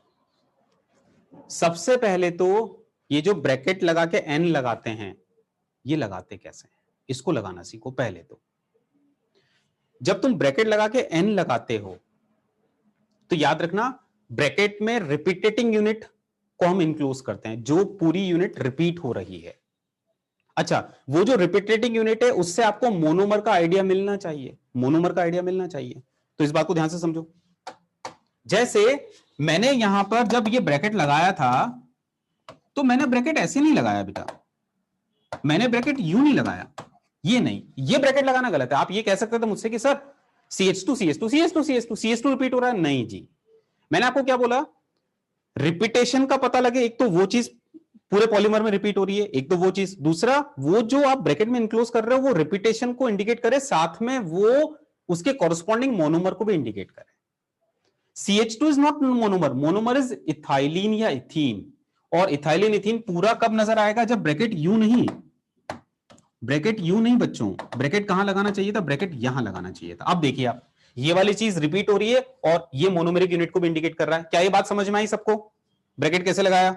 Speaker 1: सबसे पहले तो ये जो ब्रैकेट लगा के N लगाते हैं, ये लगाते कैसे हैं, इसको लगाना सीखो पहले तो। जब तुम ब्रैकेट लगा के N लगाते हो तो याद रखना, ब्रैकेट में रिपीटेटिंग यूनिट को हम इंक्लूड करते हैं, जो पूरी यूनिट रिपीट हो रही है। अच्छा, वो जो रिपीटेटिंग यूनिट है उससे आपको मोनोमर का आइडिया मिलना चाहिए, मोनोमर का आइडिया मिलना चाहिए। तो इस बात को ध्यान से समझो। जैसे मैंने यहां पर जब ये ब्रैकेट लगाया था, तो मैंने ब्रैकेट ऐसे नहीं लगाया बेटा, मैंने ब्रैकेट यूं नहीं लगाया, ये नहीं, ये ब्रैकेट लगाना गलत है। आप ये कह सकते थे मुझसे कि sir CH2 CH2 CH2 CH2 CH2 repeat हो रहा है, नहीं जी। मैंने आपको क्या बोला, रिपीटेशन का पता लगे, एक तो वो चीज पूरे पॉलीमर में रिपीट हो रही है, एक तो वो चीज, दूसरा वो जो आप ब्रैकेट में इंक्लोज कर रहे हो वो रिपीटेशन को इंडिकेट करे, साथ में वो उसके कॉरस्पॉन्डिंग मोनोमर को भी इंडिकेट करे। CH2 is not monomer, monomer is ethylene या इथीन, और इथाइलिन इथीन पूरा कब नजर आएगा, जब ब्रैकेट यू नहीं, ब्रैकेट यू नहीं बच्चों, ब्रैकेट कहां लगाना चाहिए था, ब्रैकेट यहां लगाना चाहिए था। अब देखिए आप, ये वाली चीज रिपीट हो रही है और ये मोनोमेरिक यूनिट को भी इंडिकेट कर रहा है। क्या ये बात समझ में आई सबको, ब्रैकेट कैसे लगाया।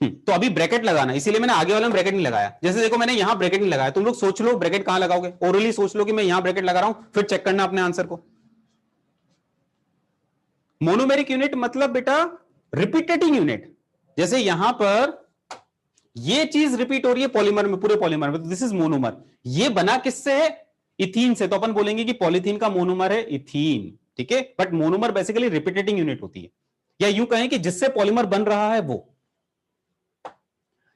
Speaker 1: तो अभी ब्रैकेट लगाना, इसीलिए मैंने आगे वाले में ब्रैकेट नहीं लगाया। जैसे देखो मैंने यहां ब्रैकेट नहीं लगाया, तुम लोग सोच लो ब्रैकेट कहां लगाओगे, ओरली सोच लो कि मैं यहां ब्रैकेट लगा रहा हूं, फिर चेक करना अपने आंसर को। मोनोमेरिक यूनिट मतलब बेटा रिपीटेटिंग यूनिट। जैसे यहां पर ये चीज रिपीट हो रही है पॉलीमर में, पूरे पॉलीमर में, तो दिस इज मोनोमर। ये बना किससे है, इथीन से, तो अपन बोलेंगे कि पॉलीथीन का मोनोमर है इथीन। ठीक है, but monomer basically repeating unit होती है, या यूं कहें कि जिससे पॉलीमर बन रहा है वो।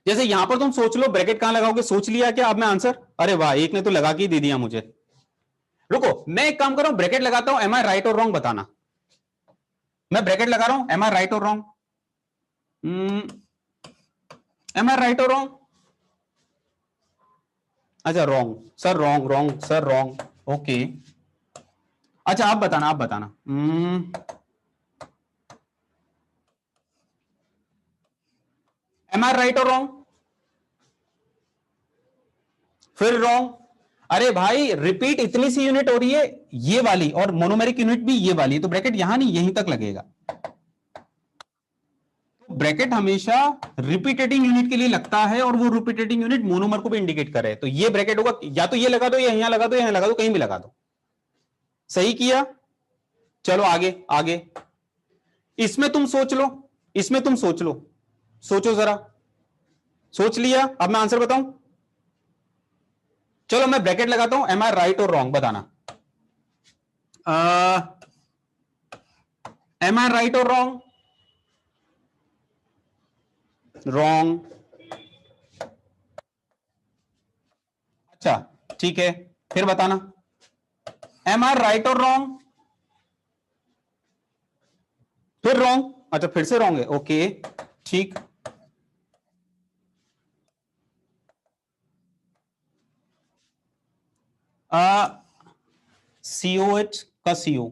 Speaker 1: जैसे यहां पर तुम सोच लो ब्रैकेट कहां लगाओगे, सोच लिया क्या, अब मैं आंसर, अरे वाह एक ने तो लगा के दे दिया मुझे। रुको मैं एक काम कर रहा हूं, ब्रैकेट लगाता हूं, एम आई राइट और रॉन्ग बताना। मैं ब्रैकेट लगा रहा हूं, एम आई राइट और रॉन्ग, एम आई राइट और रॉन्ग, अच्छा wrong sir, wrong wrong sir wrong, okay. अच्छा आप बताना, आप बताना, एम आई राइट और रॉन्ग, फिर रॉन्ग। अरे भाई रिपीट इतनी सी यूनिट हो रही है ये वाली, और मोनोमेरिक यूनिट भी ये वाली, तो ब्रैकेट यहां नहीं यहीं तक लगेगा। ब्रैकेट हमेशा रिपीटेटिंग यूनिट के लिए लगता है, और वो रिपीटेटिंग यूनिट मोनोमर को भी इंडिकेट करे। तो ये ब्रैकेट होगा, या तो ये लगा दो, या यहां लगा दो, यहां लगा दो, कहीं भी लगा दो। सही किया। चलो आगे आगे। इसमें तुम सोच लो, इसमें तुम सोच लो, सोचो जरा। सोच लिया? अब मैं आंसर बताऊं? चलो मैं ब्रैकेट लगाता हूं, एम आई राइट और रॉन्ग बताना। एम आई राइट और रॉन्ग? रॉन्ग। अच्छा ठीक है, फिर बताना एम आई राइट और रॉन्ग? फिर रॉन्ग। अच्छा फिर से रॉन्ग है, ओके ठीक। COH का CO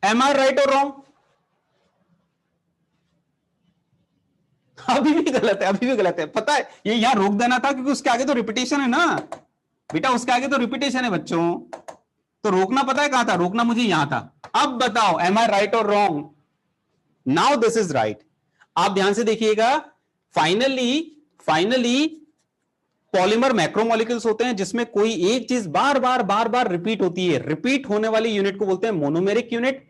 Speaker 1: एम आई राइट और रॉन्ग? अभी भी गलत है, अभी भी गलत है, पता है। ये यहां रोक देना था क्योंकि उसके आगे तो रिपीटेशन है ना बेटा, उसके आगे तो रिपीटेशन है बच्चों, तो रोकना पता है कहां था? रोकना मुझे यहां था। अब बताओ एम आई राइट और wrong? Now this is right. आप ध्यान से देखिएगा। फाइनली फाइनली पॉलीमर मैक्रोमोलिक्यूल्स होते हैं जिसमें कोई एक चीज बार बार बार बार रिपीट होती है। रिपीट होने वाली यूनिट को बोलते हैं मोनोमेरिक यूनिट।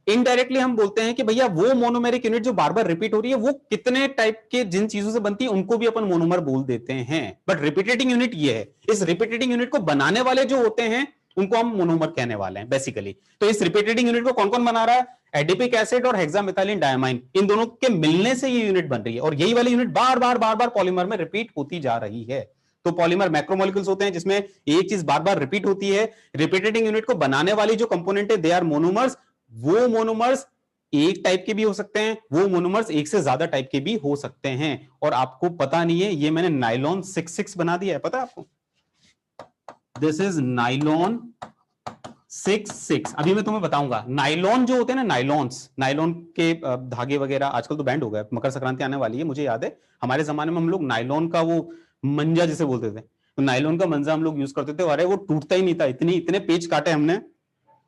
Speaker 1: इनडायरेक्टली हम बोलते हैं कि भैया वो मोनोमेरिक यूनिट जो बार बार रिपीट हो रही है वो कितने टाइप के जिन चीजों से बनती है उनको भी अपन मोनोमर बोल देते हैं। बट रिपीटेटिंग यूनिट ये है, इस रिपीटेटिंग यूनिट को बनाने वाले जो होते हैं उनको हम मोनोमर कहने वाले हैं बेसिकली। तो इस रिपीटेटिंग यूनिट को कौन कौन बना रहा है? एडिपिक एसिड और हेक्सामेथाइलिन डायमाइन, इन दोनों के मिलने से ये यूनिट बन रही है, और यही वाली यूनिट बार बार बार बार पॉलीमर में रिपीट होती जा रही है। तो पॉलीमर मैक्रोमोलिक्यूल्स होते हैं जिसमें एक चीज बार बार रिपीट होती है। रिपीटेटिंग यूनिट को बनाने वाली जो कंपोनेंट है दे आर मोनोमर्स। वो मोनोमर्स एक टाइप के भी हो सकते हैं, वो मोनोमर्स एक से ज्यादा टाइप के भी हो सकते हैं। और आपको पता नहीं है, ये मैंने नाइलॉन 66 बना दिया है, पता है आपको? This is nylon 66। अभी मैं तुम्हें बताऊंगा नाइलॉन जो होते हैं ना, नाइलॉन के धागे वगैरह आजकल तो बैंड हो गए, मकर संक्रांति आने वाली है, मुझे याद है हमारे जमाने में हम लोग नाइलॉन का वो मंजा जिसे बोलते थे, तो नाइलॉन का मंजा हम लोग यूज करते थे। अरे वो टूटता ही नहीं था, इतने पेज काटे हमने।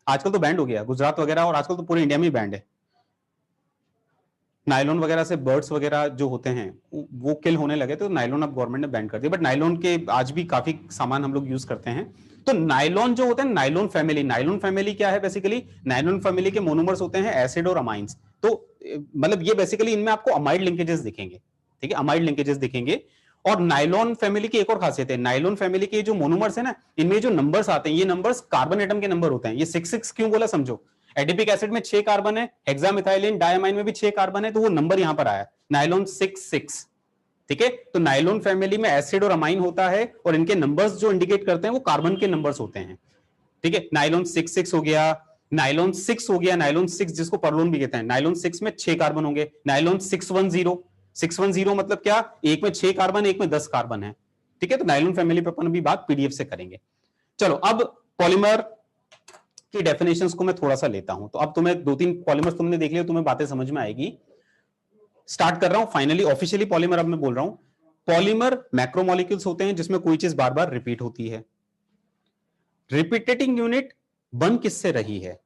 Speaker 1: आजकल तो बैंड हो गया गुजरात वगैरह, और आजकल तो पूरे इंडिया में ही बैंड है। नायलॉन वगैरह से बर्ड्स वगैरह जो होते हैं वो किल होने लगे, तो नायलॉन अब गवर्नमेंट ने बैन कर दिया। बट नायलॉन के आज भी काफी सामान हम लोग यूज करते हैं। तो नायलॉन जो होता है, नायलॉन फैमिली क्या है? बेसिकली नायलॉन फैमिली के मोनोमर्स होते हैं एसिड और अमाइंस। तो मतलब ये बेसिकली इनमें आपको अमाइड लिंकेजेस दिखेंगे, ठीक है, अमाइड लिंकेजेस दिखेंगे। और नायलॉन फैमिली की एक और खासियत है, नायलॉन फैमिली के जो मोनोमर्स है ना, इनमें जो नंबर्स आते हैं ये नंबर्स कार्बन एटम के नंबर होते हैं। ये 6 क्यों बोला समझो। एडिपिक एसिड में 6 कार्बन है, हेक्सामिथाइलिन डायमाइन में भी 6 कार्बन है, तो वो नंबर यहां पर आया नायलॉन 66। ठीक है, तो नायलॉन फैमिली में एसिड और अमाइन होता है, और इनके नंबर्स जो इंडिकेट करते हैं वो कार्बन के नंबर्स होते हैं। ठीक है, नायलॉन 66 हो गया, नायलॉन 6 हो गया, नायलॉन 6 जिसको परलोन भी कहते हैं। नायलॉन 6 में 6 कार्बन होंगे। नायलॉन 610 मतलब क्या? एक में 6 कार्बन, एक में 10 कार्बन है। ठीक है, तो नायलॉन फैमिली पर अपन अभी बात पीडीएफ से करेंगे। चलो अब पॉलीमर की डेफिनेशंस को मैं थोड़ा सा लेता हूं। तो अब तुम्हें 2-3 पॉलीमर्स तुमने देख लिया, तुम्हें बातें समझ में आएगी। स्टार्ट कर रहा हूं फाइनली ऑफिशियली पॉलीमर अब मैं बोल रहा हूं। पॉलीमर मैक्रोमोलिक्यूल्स होते हैं जिसमें कोई चीज बार बार रिपीट होती है। रिपीटेटिंग यूनिट बन किससे रही है?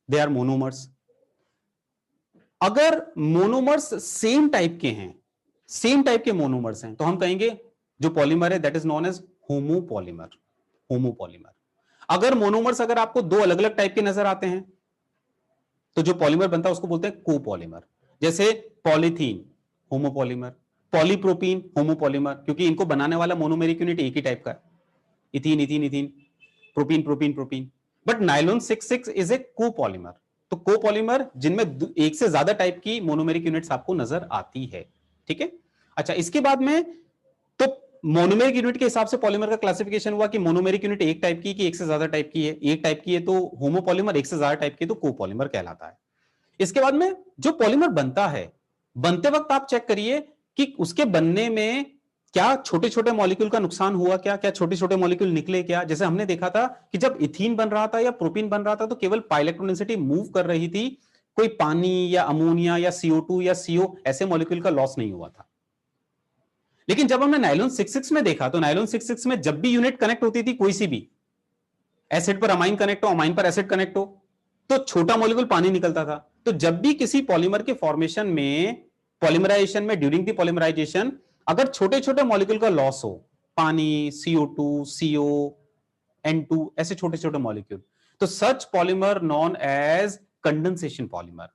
Speaker 1: They are monomers. अगर मोनोमर्स सेम टाइप के हैं, सेम टाइप के मोनोमर्स हैं, तो हम कहेंगे जो पॉलीमर है that is known as homopolymer. Homopolymer. अगर मोनोमर्स अगर आपको दो अलग अलग टाइप के नजर आते हैं, तो जो पॉलीमर बनता है उसको बोलते हैं कोपॉलीमर। जैसे पॉलीथीन होमोपॉलीमर, पॉलीप्रोपीन होमोपॉलीमर, क्योंकि इनको बनाने वाला मोनोमेरिक यूनिट एक ही टाइप का है, ethene ethene ethene, propene propene propene. But nylon 66 is a copolymer. तो कोपॉलीमर जिनमें एक से ज्यादा टाइप की मोनोमेरिक यूनिट्स आपको नजर आती है। ठीक है, अच्छा इसके बाद में तो मोनोमेरिक यूनिट के हिसाब से पॉलीमर का क्लासिफिकेशन हुआ कि मोनोमेरिक यूनिट एक टाइप की कि एक से ज्यादा टाइप की है। एक टाइप की है तो होमोपॉलीमर, एक से ज्यादा टाइप की तो कोपॉलीमर कहलाता है। इसके बाद में जो पॉलीमर बनता है, बनते वक्त आप चेक करिए कि उसके बनने में क्या छोटे छोटे मॉलिक्यूल का नुकसान हुआ, क्या क्या छोटे छोटे मॉलिक्यूल निकले क्या। जैसे हमने देखा था कि जब इथीन बन रहा था या प्रोपीन बन रहा था तो केवल पाई इलेक्ट्रॉन डेंसिटी मूव कर रही थी, कोई पानी या अमोनिया या CO2 या CO ऐसे मॉलिक्यूल का लॉस नहीं हुआ था। लेकिन जब हमने नायलॉन 6,6 में देखा तो नायलॉन 6,6 में जब भी यूनिट कनेक्ट होती थी, कोई सी भी एसिड पर अमाइन कनेक्ट हो, अमाइन पर एसिड कनेक्ट हो, तो छोटा मॉलिक्यूल पानी निकलता था। तो जब भी किसी पॉलीमर के फॉर्मेशन में, पॉलीमराइजेशन में, ड्यूरिंग द पॉलीमराइजेशन अगर छोटे छोटे मॉलिक्यूल का लॉस हो, पानी, CO2, CO, N2, ऐसे छोटे छोटे मॉलिक्यूल, तो such polymer known as condensation polymer.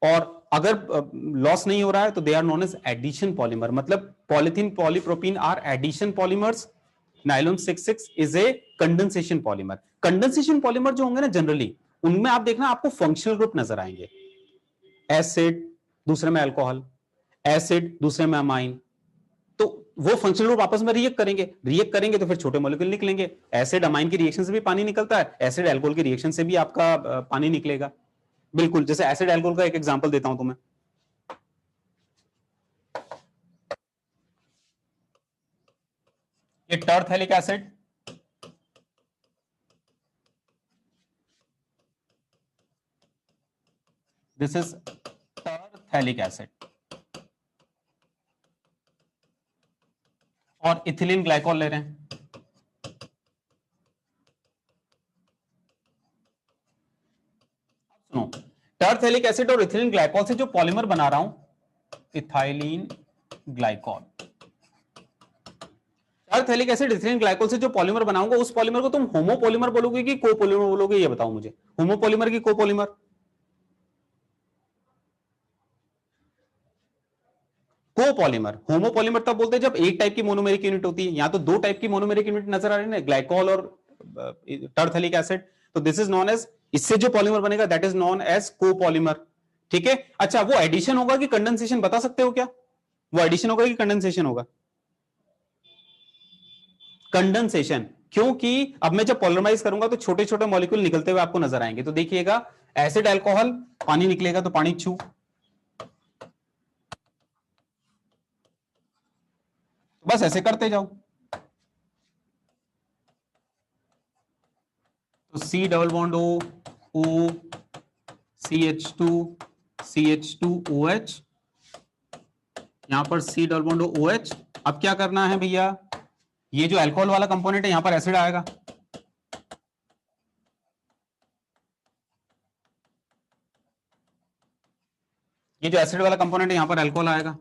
Speaker 1: और अगर लॉस नहीं हो रहा है तो they are known as addition polymer. मतलब polythene, polypropene are addition polymers, nylon 6,6 is a condensation polymer. Condensation polymer जो होंगे ना जनरली, उनमें आप देखना आपको फंक्शनल ग्रुप नजर आएंगे। एसिड दूसरे में अल्कोहल, एसिड दूसरे में अमाइन, तो वो फंक्शनल ग्रुप आपस में रिएक्ट करेंगे, रिएक्ट करेंगे तो फिर छोटे मॉलिक्यूल निकलेंगे। एसिड अमाइन की रिएक्शन से भी पानी निकलता है, एसिड अल्कोहल की रिएक्शन से भी आपका पानी निकलेगा। बिल्कुल, जैसे एसिड अल्कोहल का एक एग्जांपल देता हूं तुम्हें। ये terephthalic acid, this is terephthalic acid, और इथिलीन ग्लाइकॉल ले रहे हैं। सुनो, टरथैलिक एसिड और इथिलीन ग्लाइकॉल से जो पॉलीमर बना रहा हूं, ethylene glycol. Terephthalic acid, ethylene glycol से जो पॉलीमर बनाऊंगा, उस पॉलीमर को तुम होमोपॉलीमर बोलोगे कि कोपॉलीमर बोलोगे, ये बताओ मुझे। होमोपॉलीमर की कोपॉलीमर? कोपॉलीमर। होमोपॉलीमर तब बोलते हैं जब एक टाइप की मोनोमेरिक यूनिट होती है। यहां तो दो टाइप की मोनोमेरिक यूनिट नजर आ रही है, ग्लाइकॉल और टरथैलिक एसिड। तो दिस इज नॉन एज, इससे जो पॉलीमर बनेगा that is known as copolymer. ठीक है। अच्छा, वो एडिशन होगा कि कंडेंसेशन, बता सकते हो क्या? वो एडिशन होगा कि कंडेंसेशन होगा? कंडेंसेशन, क्योंकि अब मैं जब पॉलिमराइज करूंगा तो छोटे छोटे मॉलिक्यूल निकलते हुए आपको नजर आएंगे। तो देखिएगा, एसिड अल्कोहल, पानी निकलेगा तो पानी छू, बस ऐसे करते जाओ। तो C double bond O, CH2, CH2OH, यहां पर C डबल बॉन्ड OH। अब क्या करना है भैया, ये जो अल्कोहल वाला कंपोनेंट है यहां पर एसिड आएगा, ये जो एसिड वाला कंपोनेंट है यहां पर अल्कोहल आएगा।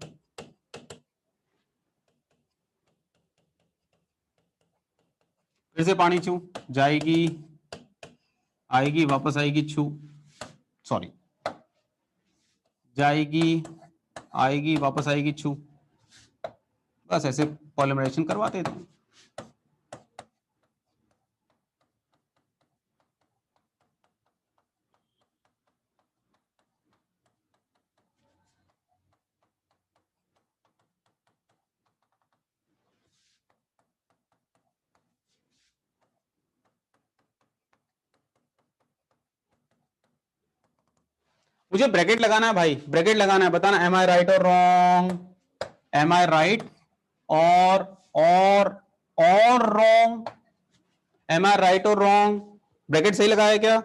Speaker 1: फिर से पानी छू जाएगी, आएगी, वापस आएगी, छू, सॉरी, जाएगी, आएगी, वापस आएगी, छू, बस ऐसे पॉलीमराइजेशन करवाते थे। मुझे ब्रैकेट लगाना है भाई, ब्रैकेट लगाना है, बताना एम आई राइट और रॉन्ग, एम आई राइट और रॉन्ग, एम आई राइट और रॉन्ग। ब्रैकेट सही लगाया क्या?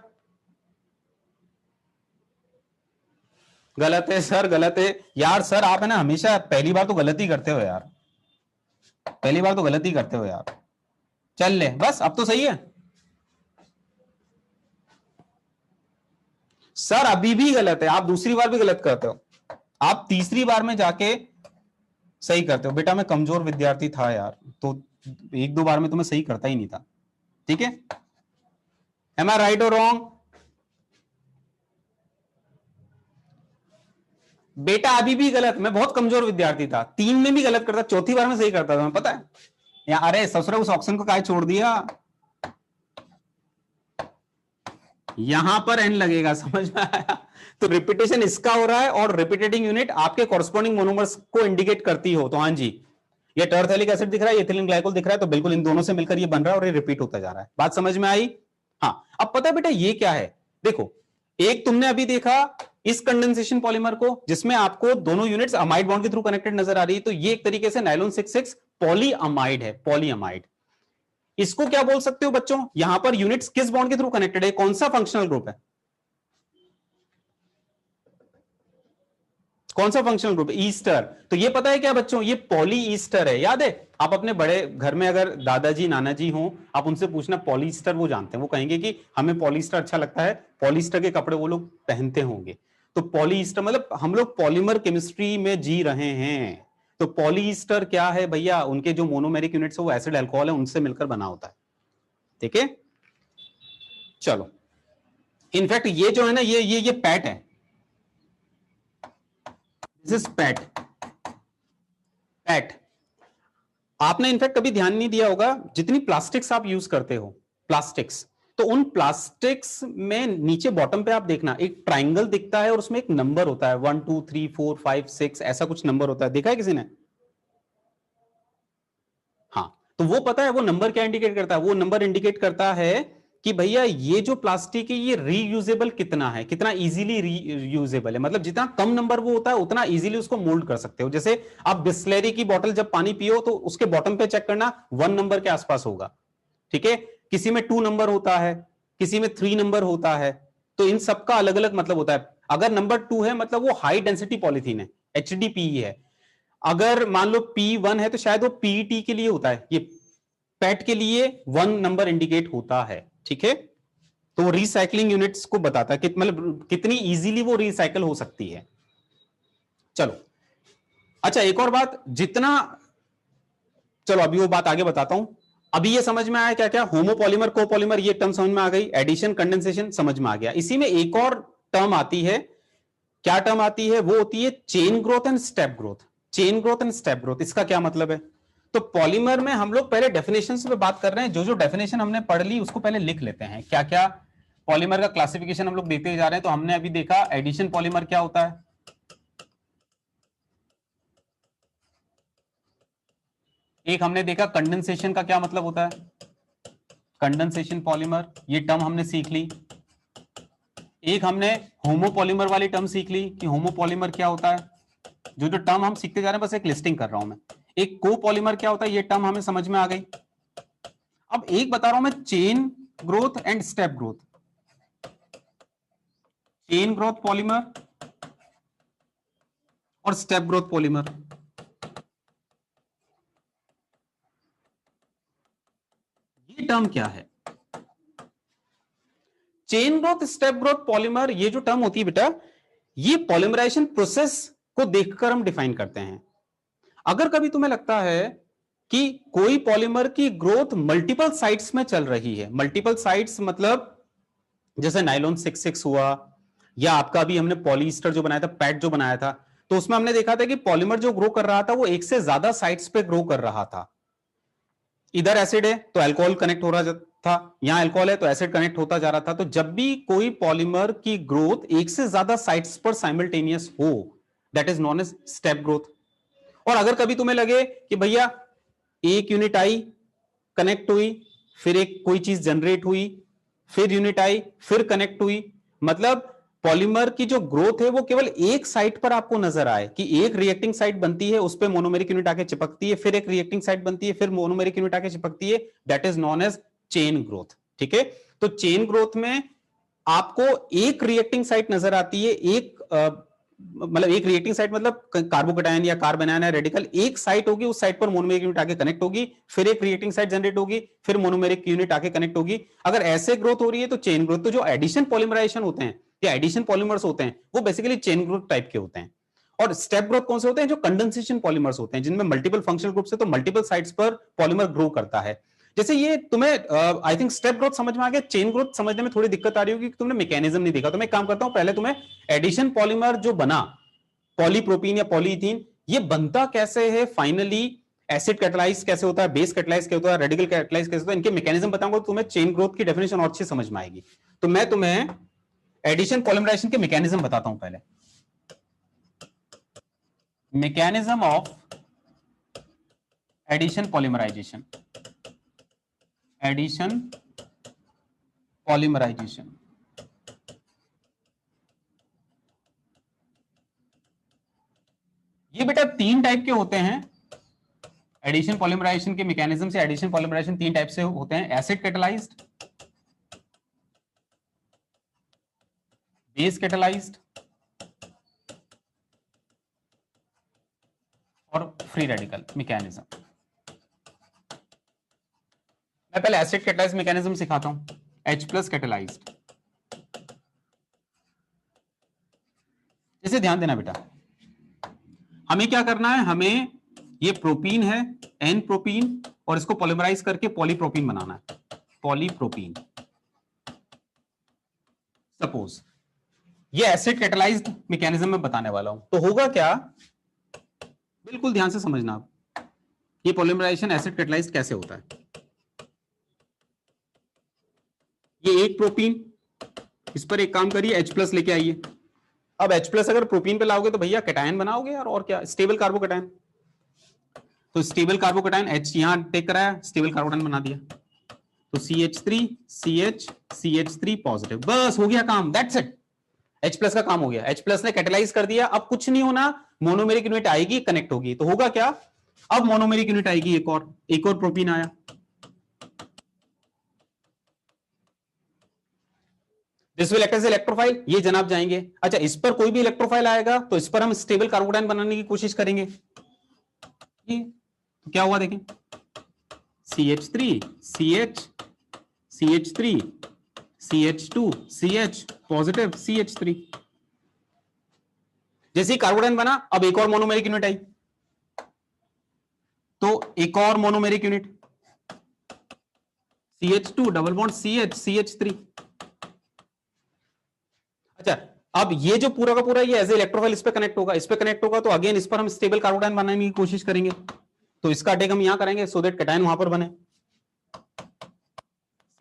Speaker 1: गलत है सर, गलत है यार। सर आप है ना हमेशा पहली बार तो गलत ही करते हो यार, पहली बार तो गलत ही करते हो यार। चल ले बस, अब तो सही है सर, अभी भी गलत है, आप दूसरी बार भी गलत करते हो, आप तीसरी बार में जाके सही करते हो। बेटा मैं कमजोर विद्यार्थी था यार, तो एक दो बार में तो मैं सही करता ही नहीं था। ठीक है, एम आई राइट और रॉन्ग? बेटा अभी भी गलत, मैं बहुत कमजोर विद्यार्थी था, तीन में भी गलत करता, चौथी बार में सही करता था मैं, पता है। या अरे ससुरा, उस ऑप्शन को काय छोड़ दिया, यहां पर एन लगेगा, समझ में आया? तो रिपीटेशन इसका हो रहा है और रिपीटेटिंग यूनिट आपके कॉरस्पॉन्डिंग मोनोमर्स को इंडिकेट करती हो। तो हाँ जी, ये टरथैलिक एसिड दिख रहा है, एथिलीन ग्लाइकोल दिख रहा है, तो बिल्कुल इन दोनों से मिलकर ये बन रहा है और ये रिपीट होता जा रहा है। बात समझ में आई? हाँ, अब पता है बेटा ये क्या है? देखो, एक तुमने अभी देखा इस कंडेंसेशन पॉलीमर को, जिसमें आपको दोनों यूनिट्स अमाइड बॉन्ड के थ्रू कनेक्टेड नजर आ रही है, तो ये एक तरीके से नायलॉन 6,6 पॉलीअमाइड है, पॉलीअमाइड। इसको क्या बोल सकते हो बच्चों? यहां पर यूनिट्स किस बॉन्ड के थ्रू कनेक्टेड है, कौन सा फंक्शनल ग्रुप है? कौन सा फंक्शनल ग्रुप? ईस्टर। तो ये पता है क्या बच्चों, ये पॉली ईस्टर है, याद है? आप अपने बड़े घर में अगर दादाजी नानाजी हो, आप उनसे पूछना पॉलीस्टर, वो जानते हैं, वो कहेंगे कि हमें पॉलीस्टर अच्छा लगता है, पॉलीस्टर के कपड़े वो लोग पहनते होंगे। तो पॉलीस्टर मतलब हम लोग पॉलीमर केमिस्ट्री में जी रहे हैं। तो पॉलीस्टर क्या है भैया, उनके जो मोनोमेरिक यूनिट्स है वो एसिड अल्कोहल है, उनसे मिलकर बना होता है। ठीक है, चलो। इनफैक्ट ये जो है ना, ये पैट है, दिस इज पैट। पैट आपने इनफैक्ट कभी ध्यान नहीं दिया होगा, जितनी प्लास्टिक्स आप यूज करते हो, प्लास्टिक्स, तो उन प्लास्टिक्स में नीचे बॉटम पे आप देखना एक ट्राइंगल दिखता है और उसमें एक नंबर होता है, 1 2 3 4 5 6 ऐसा कुछ नंबर होता है, देखा है किसी ने? हाँ, तो वो पता है वो नंबर क्या इंडिकेट करता है? वो नंबर इंडिकेट करता है कि भैया ये जो प्लास्टिक है ये रीयूजेबल कितना है, कितना इजीली रीयूजेबल है, मतलब जितना कम नंबर वो होता है उतना इजीली उसको मोल्ड कर सकते हो। जैसे आप बिस्लेरी की बोतल जब पानी पियो तो उसके बॉटम पे चेक करना 1 नंबर के आसपास होगा, ठीक है? किसी में 2 नंबर होता है, किसी में 3 नंबर होता है, तो इन सबका अलग अलग मतलब होता है। अगर नंबर 2 है मतलब वो हाई डेंसिटी पॉलिथीन है, एचडीपीई है। अगर मान लो P1 है तो शायद वो पीईटी के लिए होता है, ये पैट के लिए 1 नंबर इंडिकेट होता है, ठीक है? तो वो रिसाइकलिंग यूनिट्स को बताता है कि मतलब कितनी इजीली वो रिसाइकल हो सकती है। चलो, अच्छा एक और बात, जितना, चलो अभी वो बात आगे बताता हूं। अभी ये समझ में आया क्या क्या, होमोपॉलीमर कोपॉलीमर ये टर्म समझ में आ गई, एडिशन कंडेंसेशन समझ में आ गया। इसी में एक और टर्म आती है, क्या टर्म आती है? वो होती है chain growth and step growth. Chain growth and step growth, इसका क्या मतलब है? तो पॉलीमर में हम लोग पहले डेफिनेशंस पे बात कर रहे हैं, जो जो डेफिनेशन हमने पढ़ ली उसको पहले लिख लेते हैं। क्या क्या पॉलीमर का क्लासिफिकेशन हम लोग देखते जा रहे हैं। तो हमने अभी देखा एडिशन पॉलीमर क्या होता है, एक हमने देखा कंडेंसेशन का क्या मतलब होता है, कंडेंसेशन पॉलीमर, ये टर्म हमने सीख ली। एक हमने होमोपॉलीमर वाली टर्म सीख ली कि होमोपॉलीमर क्या होता है। जो जो टर्म हम सीखते जा रहे हैं बस एक लिस्टिंग कर रहा हूं मैं। एक कोपॉलीमर क्या होता है, ये टर्म हमें समझ में आ गई। अब एक बता रहा हूं मैं, chain growth and step growth. Chain growth polymer और स्टेप ग्रोथ पॉलीमर, ये टर्म क्या है? Chain growth step growth polymer, ये जो टर्म होती है बेटा, ये पॉलीमराइजेशन प्रोसेस को देखकर हम डिफाइन करते हैं। अगर कभी तुम्हें लगता है कि कोई पॉलीमर की ग्रोथ मल्टीपल साइट्स में चल रही है, मल्टीपल साइट्स मतलब जैसे नाइलॉन 6 हुआ, या आपका भी हमने पॉलीस्टर जो बनाया था, पैट जो बनाया था, तो उसमें हमने देखा था कि पॉलीमर जो ग्रो कर रहा था वो एक से ज्यादा साइट्स पे ग्रो कर रहा था। इधर एसिड है तो अल्कोहल कनेक्ट हो रहा था, यहां अल्कोहल है तो एसिड कनेक्ट होता जा रहा था। तो जब भी कोई पॉलीमर की ग्रोथ एक से ज्यादा साइट्स पर साइमल्टेनियस हो, that is known as step growth. और अगर कभी तुम्हें लगे कि भैया एक यूनिट आई, कनेक्ट हुई, फिर एक कोई चीज जनरेट हुई, फिर यूनिट आई, फिर कनेक्ट हुई, मतलब पॉलीमर की जो ग्रोथ है वो केवल एक साइट पर आपको नजर आए कि एक रिएक्टिंग साइट बनती है, उस पर मोनोमेरिक यूनिट आके चिपकती है, फिर एक रिएक्टिंग साइट बनती है, फिर मोनोमेरिक यूनिट आके चिपकती है, that is known as chain growth. ठीक है, तो चेन ग्रोथ में आपको एक रिएक्टिंग साइट नजर आती है, एक मतलब एक रिएक्टिंग साइट मतलब कार्बोकेटायन या कार्बन आयन या रेडिकल, एक साइट होगी, उस साइट पर मोनोमेरिक यूनिट आके कनेक्ट होगी, फिर एक रिएक्टिंग साइट जनरेट होगी, फिर मोनोमेरिक यूनिट आके कनेक्ट होगी। अगर ऐसे ग्रोथ हो रही है तो चेन ग्रोथ। तो जो एडिशन पॉलीमराइजेशन होते हैं या एडिशन पॉलीमर्स होते हैं वो बेसिकली चेन ग्रोथ टाइप के होते हैं। और स्टेप ग्रोथ कौन से होते हैं? जो कंडेंसेशन पॉलीमर्स होते हैं, जिनमें मल्टीपल फंक्शनल ग्रुप से तो मल्टीपल साइट्स पर पॉलीमर ग्रो करता है। जैसे ये तुम्हें आई थिंक स्टेप ग्रोथ समझ में आ गया, चेन ग्रोथ समझने में थोड़ी दिक्कत आ रही होगी कि तुमने मैकेनिज्म नहीं देखा। तो मैं काम करता हूं, पहले तुम्हें एडिशन पॉलीमर जो बना, पॉलीप्रोपीन या पॉलीइथीन, ये बनता कैसे है फाइनली, एसिड कैटलाइज कैसे होता है, बेस कैटलाइज कैसे होता है, रेडिकल कैटलाइज कैसे होता है, इनके मैकेनिज्म बताऊंगा तो तुम्हें चेन ग्रोथ की डेफिनेशन और अच्छी समझ में आएगी। तो मैं तुम्हें एडिशन पॉलीमराइजेशन के मैकेनिज्म बताता हूं पहले। Mechanism of addition polymerization, addition polymerization, ये बेटा 3 टाइप के होते हैं। एडिशन पॉलीमराइजेशन के मैकेनिज्म से एडिशन पॉलीमराइजेशन 3 टाइप से होते हैं, acid catalysed, base catalysed free radical mechanism. मैं पहले एसिड कैटालाइज मैकेनिज्म सिखाता हूं। H+ कैटालाइज्ड, इसे ध्यान देना बेटा। हमें क्या करना है, हमें ये प्रोपीन है N प्रोपीन, और इसको पॉलीमराइज करके पॉलीप्रोपीन बनाना है, पॉलीप्रोपीन। सपोज ये एसिड कैटालाइज्ड मैकेनिज्म में बताने वाला हूं, तो होगा क्या, बिल्कुल ध्यान से समझना आप, ये पॉलीमराइजेशन एसिड कैटालाइज्ड कैसे होता है। ये एक प्रोपीन, इस पर एक काम करिए, H+ लेके आइए। अब H+ अगर प्रोपीन पे लाओगे तो भैया कैटायन बनाओगे यार, और क्या, स्टेबल कार्बोकैटायन। तो स्टेबल कार्बोकैटायन H यहां टेक कराया, स्टेबल कार्बोकैटायन बना दिया, तो CH3 CH CH3 पॉजिटिव, बस हो गया काम, दैट्स इट। H+ का काम हो गया, H+ ने कैटेलाइज कर दिया। अब कुछ नहीं होना, मोनोमेरिक यूनिट आएगी, कनेक्ट होगी, तो होगा क्या, अब मोनोमेरिक यूनिट आएगी, एक और प्रोपीन आया, this will act as electrophile, ये जनाब जाएंगे। अच्छा, इस पर कोई भी इलेक्ट्रोफाइल आएगा तो इस पर हम स्टेबल कार्बोकैटायन बनाने की कोशिश करेंगे। ये तो क्या हुआ देखें, CH3 CH CH3 CH2 CH positive CH3। जैसे ही कार्बोकैटायन बना, अब एक और मोनोमेरिक यूनिट आई, तो एक और monomeric unit CH2 double bond CH CH3। अच्छा, अब ये जो पूरा का पूरा ये एज इलेक्ट्रोफाइल इस पे कनेक्ट होगा, इस पे कनेक्ट होगा, तो अगेन इस पर हम स्टेबल कार्बोकैटायन बनाने की कोशिश करेंगे, तो इसका अटैक हम यहां करेंगे सो दैट कैटायन वहां पर बने,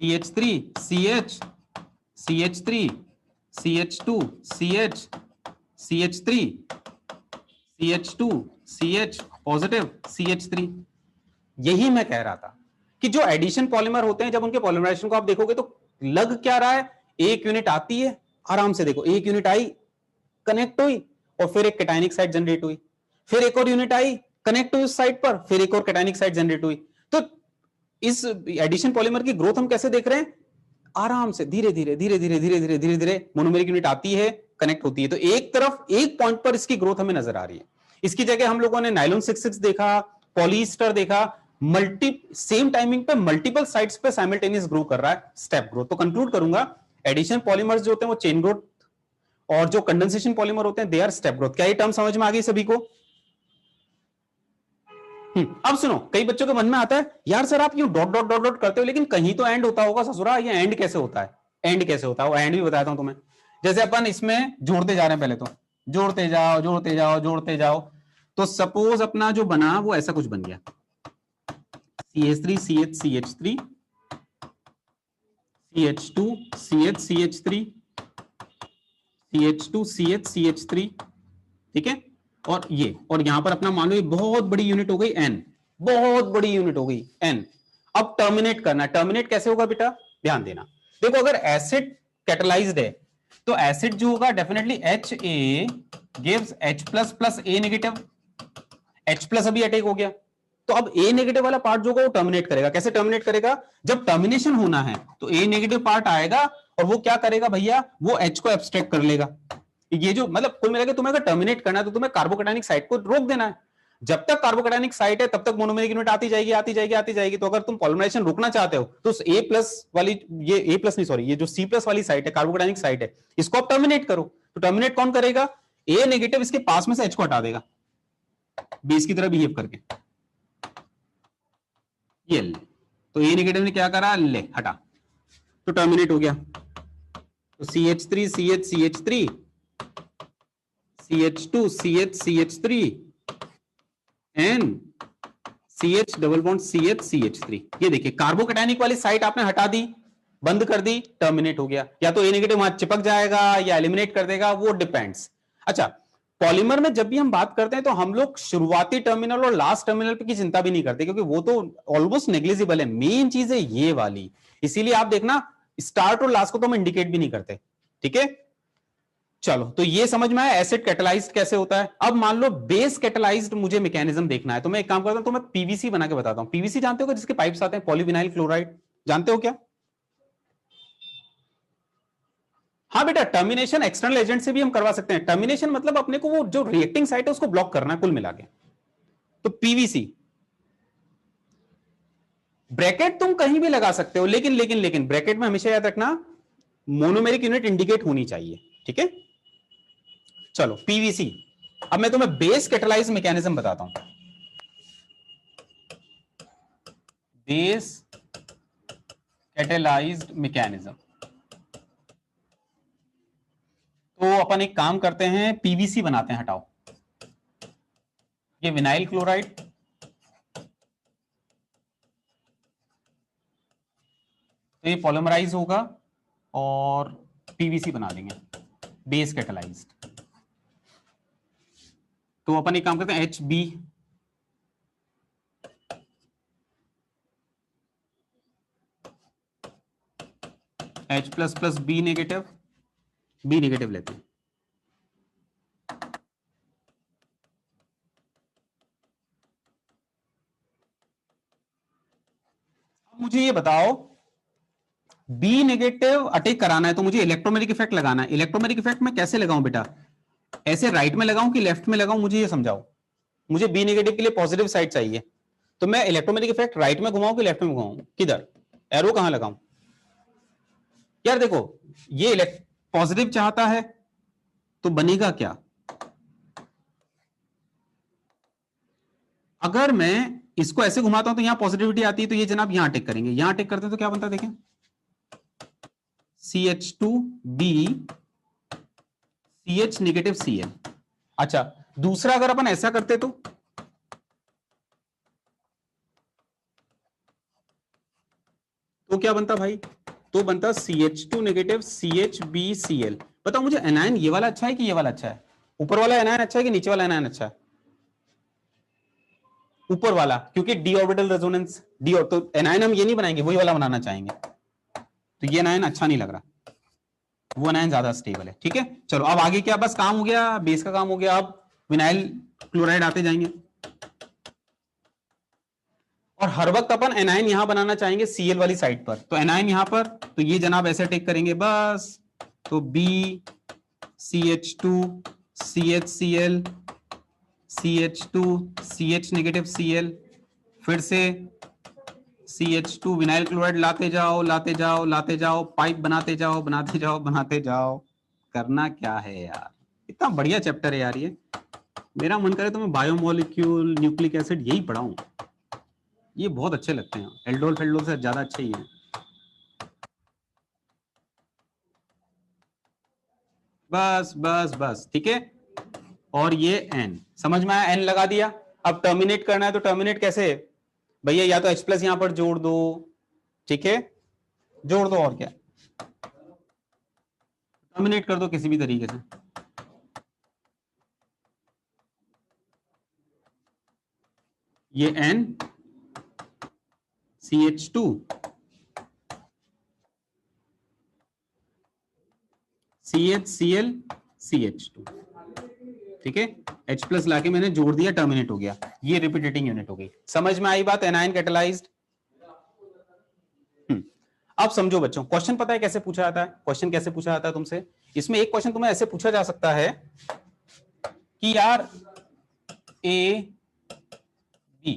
Speaker 1: CH3 CH CH3 CH2 CH CH3 CH2 CH positive CH3। यही मैं कह रहा था कि जो एडिशन पॉलीमर होते हैं, जब उनके पॉलीमराइजेशन को आप देखोगे तो लग क्या रहा है, एक यूनिट आती है, आराम से देखो, एक यूनिट आई, कनेक्ट हुई, और फिर एक कैटायनिक साइट जनरेट हुई, फिर एक और यूनिट आई, कनेक्ट हुई उस साइट पर, फिर एक और कैटायनिक साइट जनरेट हुई। तो इस एडिशन पॉलीमर की ग्रोथ हम कैसे देख रहे हैं, आराम से धीरे धीरे धीरे धीरे धीरे धीरे धीरे धीरे मोनोमेरिक यूनिट आती है, कनेक्ट होती है, तो एक तरफ एक पॉइंट पर इसकी ग्रोथ हमें नजर आ रही है। इसकी जगह हम लोगों ने नायलॉन 6 देखा, पॉलीस्टर देखा, सेम टाइमिंग पे मल्टीपल साइट्स पे साइमल्टेनियस ग्रो कर रहा है, स्टेप ग्रोथ। तो कंक्लूड करूंगा, एडिशन पॉलीमर्स जो होते हैं वो चेन ग्रोथ, और जो कंडेंसेशन पॉलीमर होते हैं दे आर स्टेप ग्रोथ। क्या ये टर्म समझ में आ गई सभी को? अब सुनो, कई बच्चों के मन में आता है, यार सर आप यूं डॉट डॉट डॉट डॉट करते हो, लेकिन कहीं तो एंड होता होगा ससुरा, ये एंड कैसे होता है? एंड कैसे होता है, वो एंड भी बताता हूं तुम्हें। जैसे अपन इसमें जोड़ते जा रहे हैं, पहले तो जोड़ते जाओ जोड़ते जाओ जोड़ते जाओ, तो सपोज अपना जो बना वो ऐसा कुछ बन गया, CH3 CH CH3 CH2 CH CH3 CH2 CH CH3, ठीक है, और ये, और यहां पर अपना मान लो ये बहुत बड़ी यूनिट हो गई N, बहुत बड़ी यूनिट हो गई N। अब टर्मिनेट करना है, टर्मिनेट कैसे होगा बेटा, ध्यान देना। देखो, अगर एसिड कैटलाइज्ड है तो एसिड जो होगा definitely Ha gives H+ A negative, H+ अभी अटैक हो गया, तो अब A नेगेटिव वाला पार्ट जो होगा वो टर्मिनेट करेगा। कैसे टर्मिनेट करेगा, जब टर्मिनेशन होना है तो A नेगेटिव पार्ट आएगा और वो क्या करेगा भैया, वो H को एब्स्ट्रैक्ट कर लेगा। ये जो मतलब कुल मिलाकर तुम्हें अगर टर्मिनेट करना है तो तुम्हें कार्बोकैटायनिक साइट को रोक देना है। जब तक कार्बोकैटायनिक साइट है तब तक मोनोमेरिक यूनिट आती जाएगी आती जाएगी आती जाएगी। तो अगर तुम पॉलीमराइजेशन रोकना चाहते हो तो उस A+ वाली, ये A+ नहीं सॉरी, ये जो C+ वाली साइट है, कार्बोकैटायनिक साइट है, इसको आप टर्मिनेट करो। तो टर्मिनेट कौन करेगा, A नेगेटिव इसके पास में से H को हटा देगा, बेस की तरह बिहेव करके, ये ले, तो A नेगेटिव ने क्या करा, ले हटा, तो टर्मिनेट हो गया। तो CH3 CH CH3 CH2 CH CH3 and CH double bond CH CH3। ये देखिए कार्बोकैटायनिक वाली साइट आपने हटा दी, बंद कर दी, टर्मिनेट हो गया। या तो A नेगेटिव वहां चिपक जाएगा या एलिमिनेट कर देगा, वो डिपेंड्स। अच्छा, पॉलीमर में जब भी हम बात करते हैं तो हम लोग शुरुआती टर्मिनल और लास्ट टर्मिनल की चिंता भी नहीं करते, क्योंकि वो तो ऑलमोस्ट नेग्लिजिबल है। मेन चीज है ये वाली, इसीलिए आप देखना स्टार्ट और लास्ट को तो हम इंडिकेट भी नहीं करते, ठीक है। चलो, तो ये समझ में आया एसिड कैटलाइज्ड कैसे होता है। अब मान लो बेस कैटलाइज्ड मुझे मैकेनिज्म देखना है, तो मैं एक काम करता हूं, तो मैं पीवीसी बना के बताता हूं। पीवीसी जानते हो, जिसके पाइप्स आते हैं, पॉलीविनाइल क्लोराइड, जानते हो क्या? हाँ बेटा, टर्मिनेशन एक्सटर्नल एजेंट से भी हम करवा सकते हैं। टर्मिनेशन मतलब अपने को वो जो रिएक्टिंग साइट है उसको ब्लॉक करना है कुल मिला के। तो पीवीसी, ब्रैकेट तुम कहीं भी लगा सकते हो, लेकिन लेकिन लेकिन ब्रैकेट में हमेशा याद रखना मोनोमेरिक यूनिट इंडिकेट होनी चाहिए, ठीक है। चलो पीवीसी, अब मैं तुम्हें बेस कैटेलाइज मैकेनिज्म बताता हूं। बेस कैटेलाइज्ड मैकेनिज्म, तो अपन एक काम करते हैं, पीवीसी बनाते हैं, हटाओ ये विनाइल क्लोराइड, तो ये पॉलीमराइज होगा और पीवीसी बना देंगे बेस कैटेलाइज्ड। तो अपन एक काम करते हैं, H B, H plus plus B negative, B negative लेते हैं। अब मुझे ये बताओ, बी नेगेटिव अटैक कराना है तो मुझे इलेक्ट्रोमेरिक इफेक्ट लगाना है। इलेक्ट्रोमेरिक इफेक्ट मैं कैसे लगाऊं बेटा, ऐसे राइट में लगाऊं कि लेफ्ट में लगाऊं, मुझे ये समझाओ। मुझे बी नेगेटिव के लिए पॉजिटिव साइड चाहिए, तो मैं इलेक्ट्रोमेरिक इफेक्ट राइट में घुमाऊं कि लेफ्ट में घुमाऊं, किधर, एरो कहां लगाऊं? यार देखो, ये पॉजिटिव चाहता है तो बनेगा क्या, अगर मैं इसको ऐसे घुमाता हूं तो यहां पॉजिटिविटी आती है, तो ये जनाब यहां अटैक करेंगे, यहां अटैक करते हैं तो क्या बनता है देखें, CH2B CH नेगेटिव Cl। अच्छा, दूसरा अगर अपन ऐसा करते तो क्या बनता भाई, तो बनता CH2 नेगेटिव CHBCl। बताओ मुझे एनायन ये वाला अच्छा है कि ये वाला अच्छा है, ऊपर वाला एनायन अच्छा है कि नीचे वाला एनायन अच्छा है? ऊपर वाला, क्योंकि डी ऑर्बिटल रेजोनेंस, डी, तो एनायन हम ये नहीं बनाएंगे, वही वाला बनाना चाहेंगे, तो ये एनायन अच्छा नहीं लग रहा, वो एनायन ज्यादा स्टेबल है, ठीक है। चलो अब आगे क्या, बस काम हो गया, बेस का काम हो गया, अब विनाइल क्लोराइड आते जाएंगे, और हर वक्त अपन एनायन यहां बनाना चाहेंगे Cl वाली साइड पर, तो एनायन यहां पर, तो ये जनाब ऐसे टेक करेंगे बस, तो B CH2 CHCl CH2 CH negative Cl, फिर से CH2 विनाइल क्लोराइड लाते जाओ लाते जाओ लाते जाओ, पाइप बनाते जाओ बनाते जाओ बनाते जाओ। करना क्या है यार, इतना बढ़िया चैप्टर है यार ये, मेरा मन करे तो मैं बायोमोलिक्यूल न्यूक्लिक एसिड यही पढ़ाऊं, ये बहुत अच्छे लगते हैं, एल्डोल फेल्डोल से ज्यादा अच्छे ही है। बस बस बस, ठीक है। और ये एन समझ में आया, एन लगा दिया। अब टर्मिनेट करना है तो टर्मिनेट कैसे भैया, या तो H प्लस यहां पर जोड़ दो, ठीक है, जोड़ दो, और क्या, टर्मिनेट कर दो किसी भी तरीके से। ये N CH2 CHCl CH2, ठीक है, H प्लस लाके मैंने जोड़ दिया, टर्मिनेट हो गया, ये रिपीटेटिंग यूनिट हो गई। समझ में आई बात, एनायन कैटेलाइज्ड। अब समझो बच्चों, क्वेश्चन पता है कैसे पूछा जाता है, क्वेश्चन कैसे पूछा जाता है तुमसे, इसमें एक क्वेश्चन तुम्हें ऐसे पूछा जा सकता है कि यार ए बी,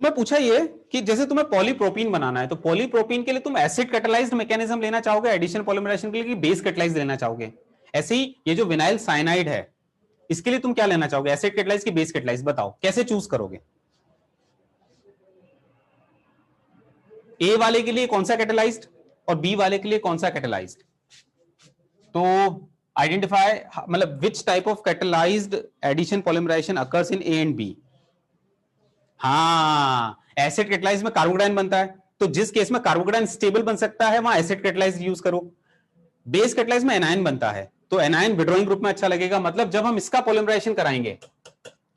Speaker 1: तुम्हें पूछा ये कि जैसे तुम्हें पॉलीप्रोपीन बनाना है, तो पॉलीप्रोपीन के लिए तुम एसिड कैटेलाइज्ड मैकेनिज्म लेना चाहोगे एडिशन पॉलीमराइजेशन के लिए, कि बेस कैटेलाइज्ड लेना चाहोगे? ऐसे ही ये जो विनाइल साइनाइड है, इसके लिए तुम क्या लेना चाहोगे, एसिड कैटेलाइज्ड की बेस कैटेलाइज्ड? बताओ कैसे चूज करोगे? ए वाले के लिए कौन सा कैटेलाइज्ड और बी वाले के लिए कौन सा कैटेलाइज्ड? तो आइडेंटिफाई, मतलब which type of catalysed addition polymerization occurs in A and B. हाँ, एसिड कैटेलाइज्ड में कार्बोकेटाइन बनता है, तो जिस केस में कार्बोकेटाइन स्टेबल बन सकता है वहां एसिड कैटेलाइज्ड यूज करो। बेस कैटेलाइज्ड में एनायन बनता है, तो एनायन विड्रॉइंग ग्रुप में अच्छा लगेगा, मतलब जब हम इसका पॉलीमराइजेशन कराएंगे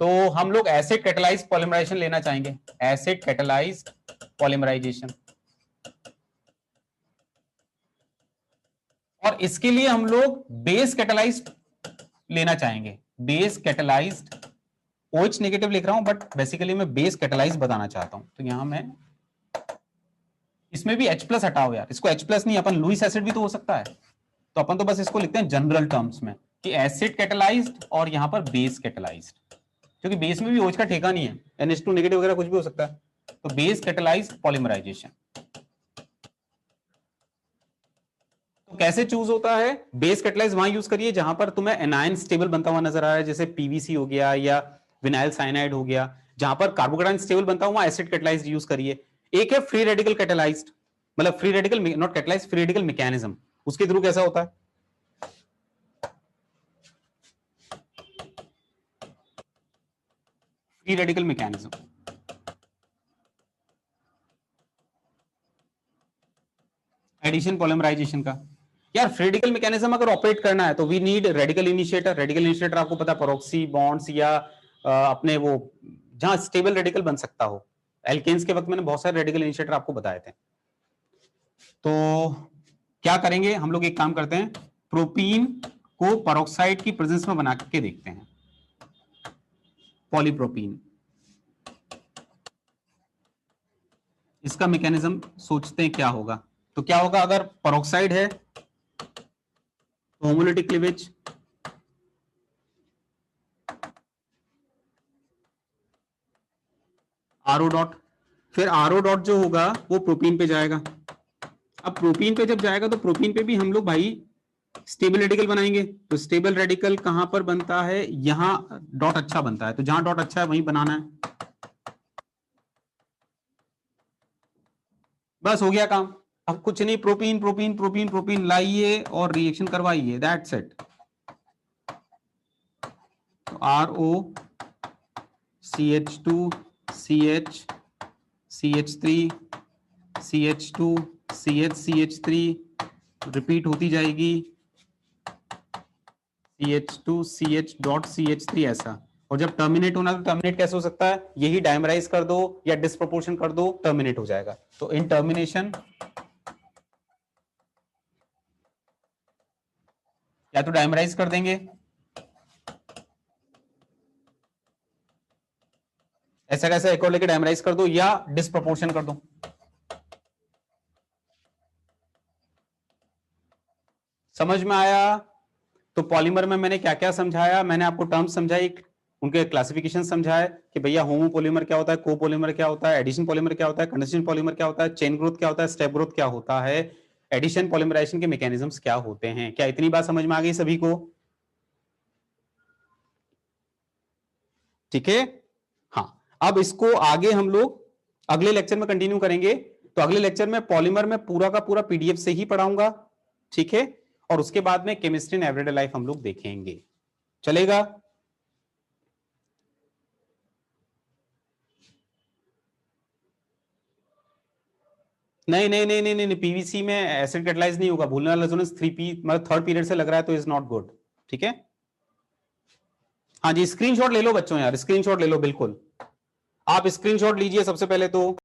Speaker 1: तो हम लोग एसिड कैटेलाइज्ड पॉलीमराइजेशन लेना चाहेंगे, एसिड कैटेलाइज्ड पॉलीमराइजेशन। और इसके लिए हम लोग बेस कैटेलाइज्ड लेना चाहेंगे, बेस कैटेलाइज्ड, OH नेगेटिव लिख रहा हूं बट बेसिकली मैं बेस कैटेलाइज्ड बताना चाहता हूं, तो यहां मैं इसमें भी H+ हटाओ यार, इसको H+ नहीं, अपन लुईस एसिड भी तो हो सकता है, तो अपन तो बस इसको लिखते हैं जनरल टर्म्स में कि एसिड कैटेलाइज्ड और यहां पर बेस कैटेलाइज्ड, क्योंकि बेस में भी OH का ठेका नहीं है, NH2 नेगेटिव वगैरह कुछ भी हो सकता है, तो बेस कैटेलाइज्ड पॉलीमराइजेशन। तो कैसे चूज होता है? बेस कैटेलाइज वहां यूज करिए जहां पर तुम्हें एनायन स्टेबल बनता हुआ नजर आ रहा है, जैसे पीवीसी हो गया या विनाइल साइनाइड हो गया, जहां पर कार्बोकेटाइन स्टेबल बनता हुआ एसिड कैटेलाइज्ड यूज करिए। एक है फ्री रेडिकल कैटेलाइज्ड, मतलब free radical not catalysed, free radical mechanism, उसके थ्रू कैसा होता है? Free radical mechanism, addition polymerization का। यार फ्री रेडिकल मैकेनिज्म अगर ऑपरेट करना है तो we need radical initiator. Radical initiator आपको पता है पेरोक्सी बॉन्ड्स या अपने वो जहां स्टेबल रेडिकल बन सकता हो, एल्केन्स के वक्त मैंने बहुत सारे रेडिकल इनिशिएटर आपको बताए थे। तो क्या करेंगे हम लोग, एक काम करते हैं, प्रोपीन को पेरोक्साइड की प्रेजेंस में बना के देखते हैं, पॉलीप्रोपीन। इसका मैकेनिज्म सोचते हैं क्या होगा। तो क्या होगा अगर पेरोक्साइड है तो होमोलिटिक क्लीवेज, आरओ डॉट, फिर आरओ डॉट जो होगा वो प्रोपीन पे जाएगा। अब प्रोपीन पे जब जाएगा तो प्रोपीन पे भी हम लोग भाई स्टेबल रेडिकल बनाएंगे, तो स्टेबल रेडिकल कहां पर बनता है? यहां डॉट अच्छा बनता है, तो जहां डॉट अच्छा है वहीं बनाना है, बस हो गया काम। अब कुछ नहीं, प्रोपीन प्रोपीन प्रोपीन प्रोपीन लाइए और रिएक्शन करवाइए, that's it. RO CH2 CH CH3 CH2 CH CH3 repeat होती जाएगी, CH2 CH डॉट CH3 ऐसा। और जब टर्मिनेट होना तो टर्मिनेट कैसे हो सकता है? यही डायमराइज कर दो या डिस्प्रोपोर्शन कर दो, टर्मिनेट हो जाएगा। तो इन टर्मिनेशन या तो डायमराइज कर देंगे, ऐसा कैसा एक और लेके डायमराइज कर दो, या डिस्प्रोपोर्शन कर दो। समझ में आया? तो पॉलीमर में मैंने क्या क्या समझाया, मैंने आपको टर्म्स समझाई, उनके क्लासिफिकेशन समझाए कि भैया होमो पॉलीमर क्या होता है, को पॉलीमर क्या होता है, एडिशन पॉलीमर क्या होता है, कंडेंसेशन पॉलीमर क्या होता है, चेन ग्रोथ क्या होता है, स्टेप ग्रोथ क्या होता है, एडिशन पॉलीमराइजेशन के मैकेनिज्म्स क्या होते हैं। क्या इतनी बात समझ में आ गई सभी को? ठीक है, हाँ। अब इसको आगे हम लोग अगले लेक्चर में कंटिन्यू करेंगे। तो अगले लेक्चर में पॉलीमर में पूरा का पूरा PDF से ही पढ़ाऊंगा, ठीक है, और उसके बाद में केमिस्ट्री इन एवरीडे लाइफ हम लोग देखेंगे, चलेगा? नहीं नहीं नहीं नहीं नहीं, पीवीसी में एसिड कैटलाइज नहीं होगा, भूलना रेजोनेंस 3p मतलब थर्ड पीरियड से लग रहा है तो इज नॉट गुड, ठीक है। हाँ जी, स्क्रीनशॉट ले लो बच्चों यार, स्क्रीनशॉट ले लो, बिल्कुल आप स्क्रीनशॉट लीजिए सबसे पहले तो।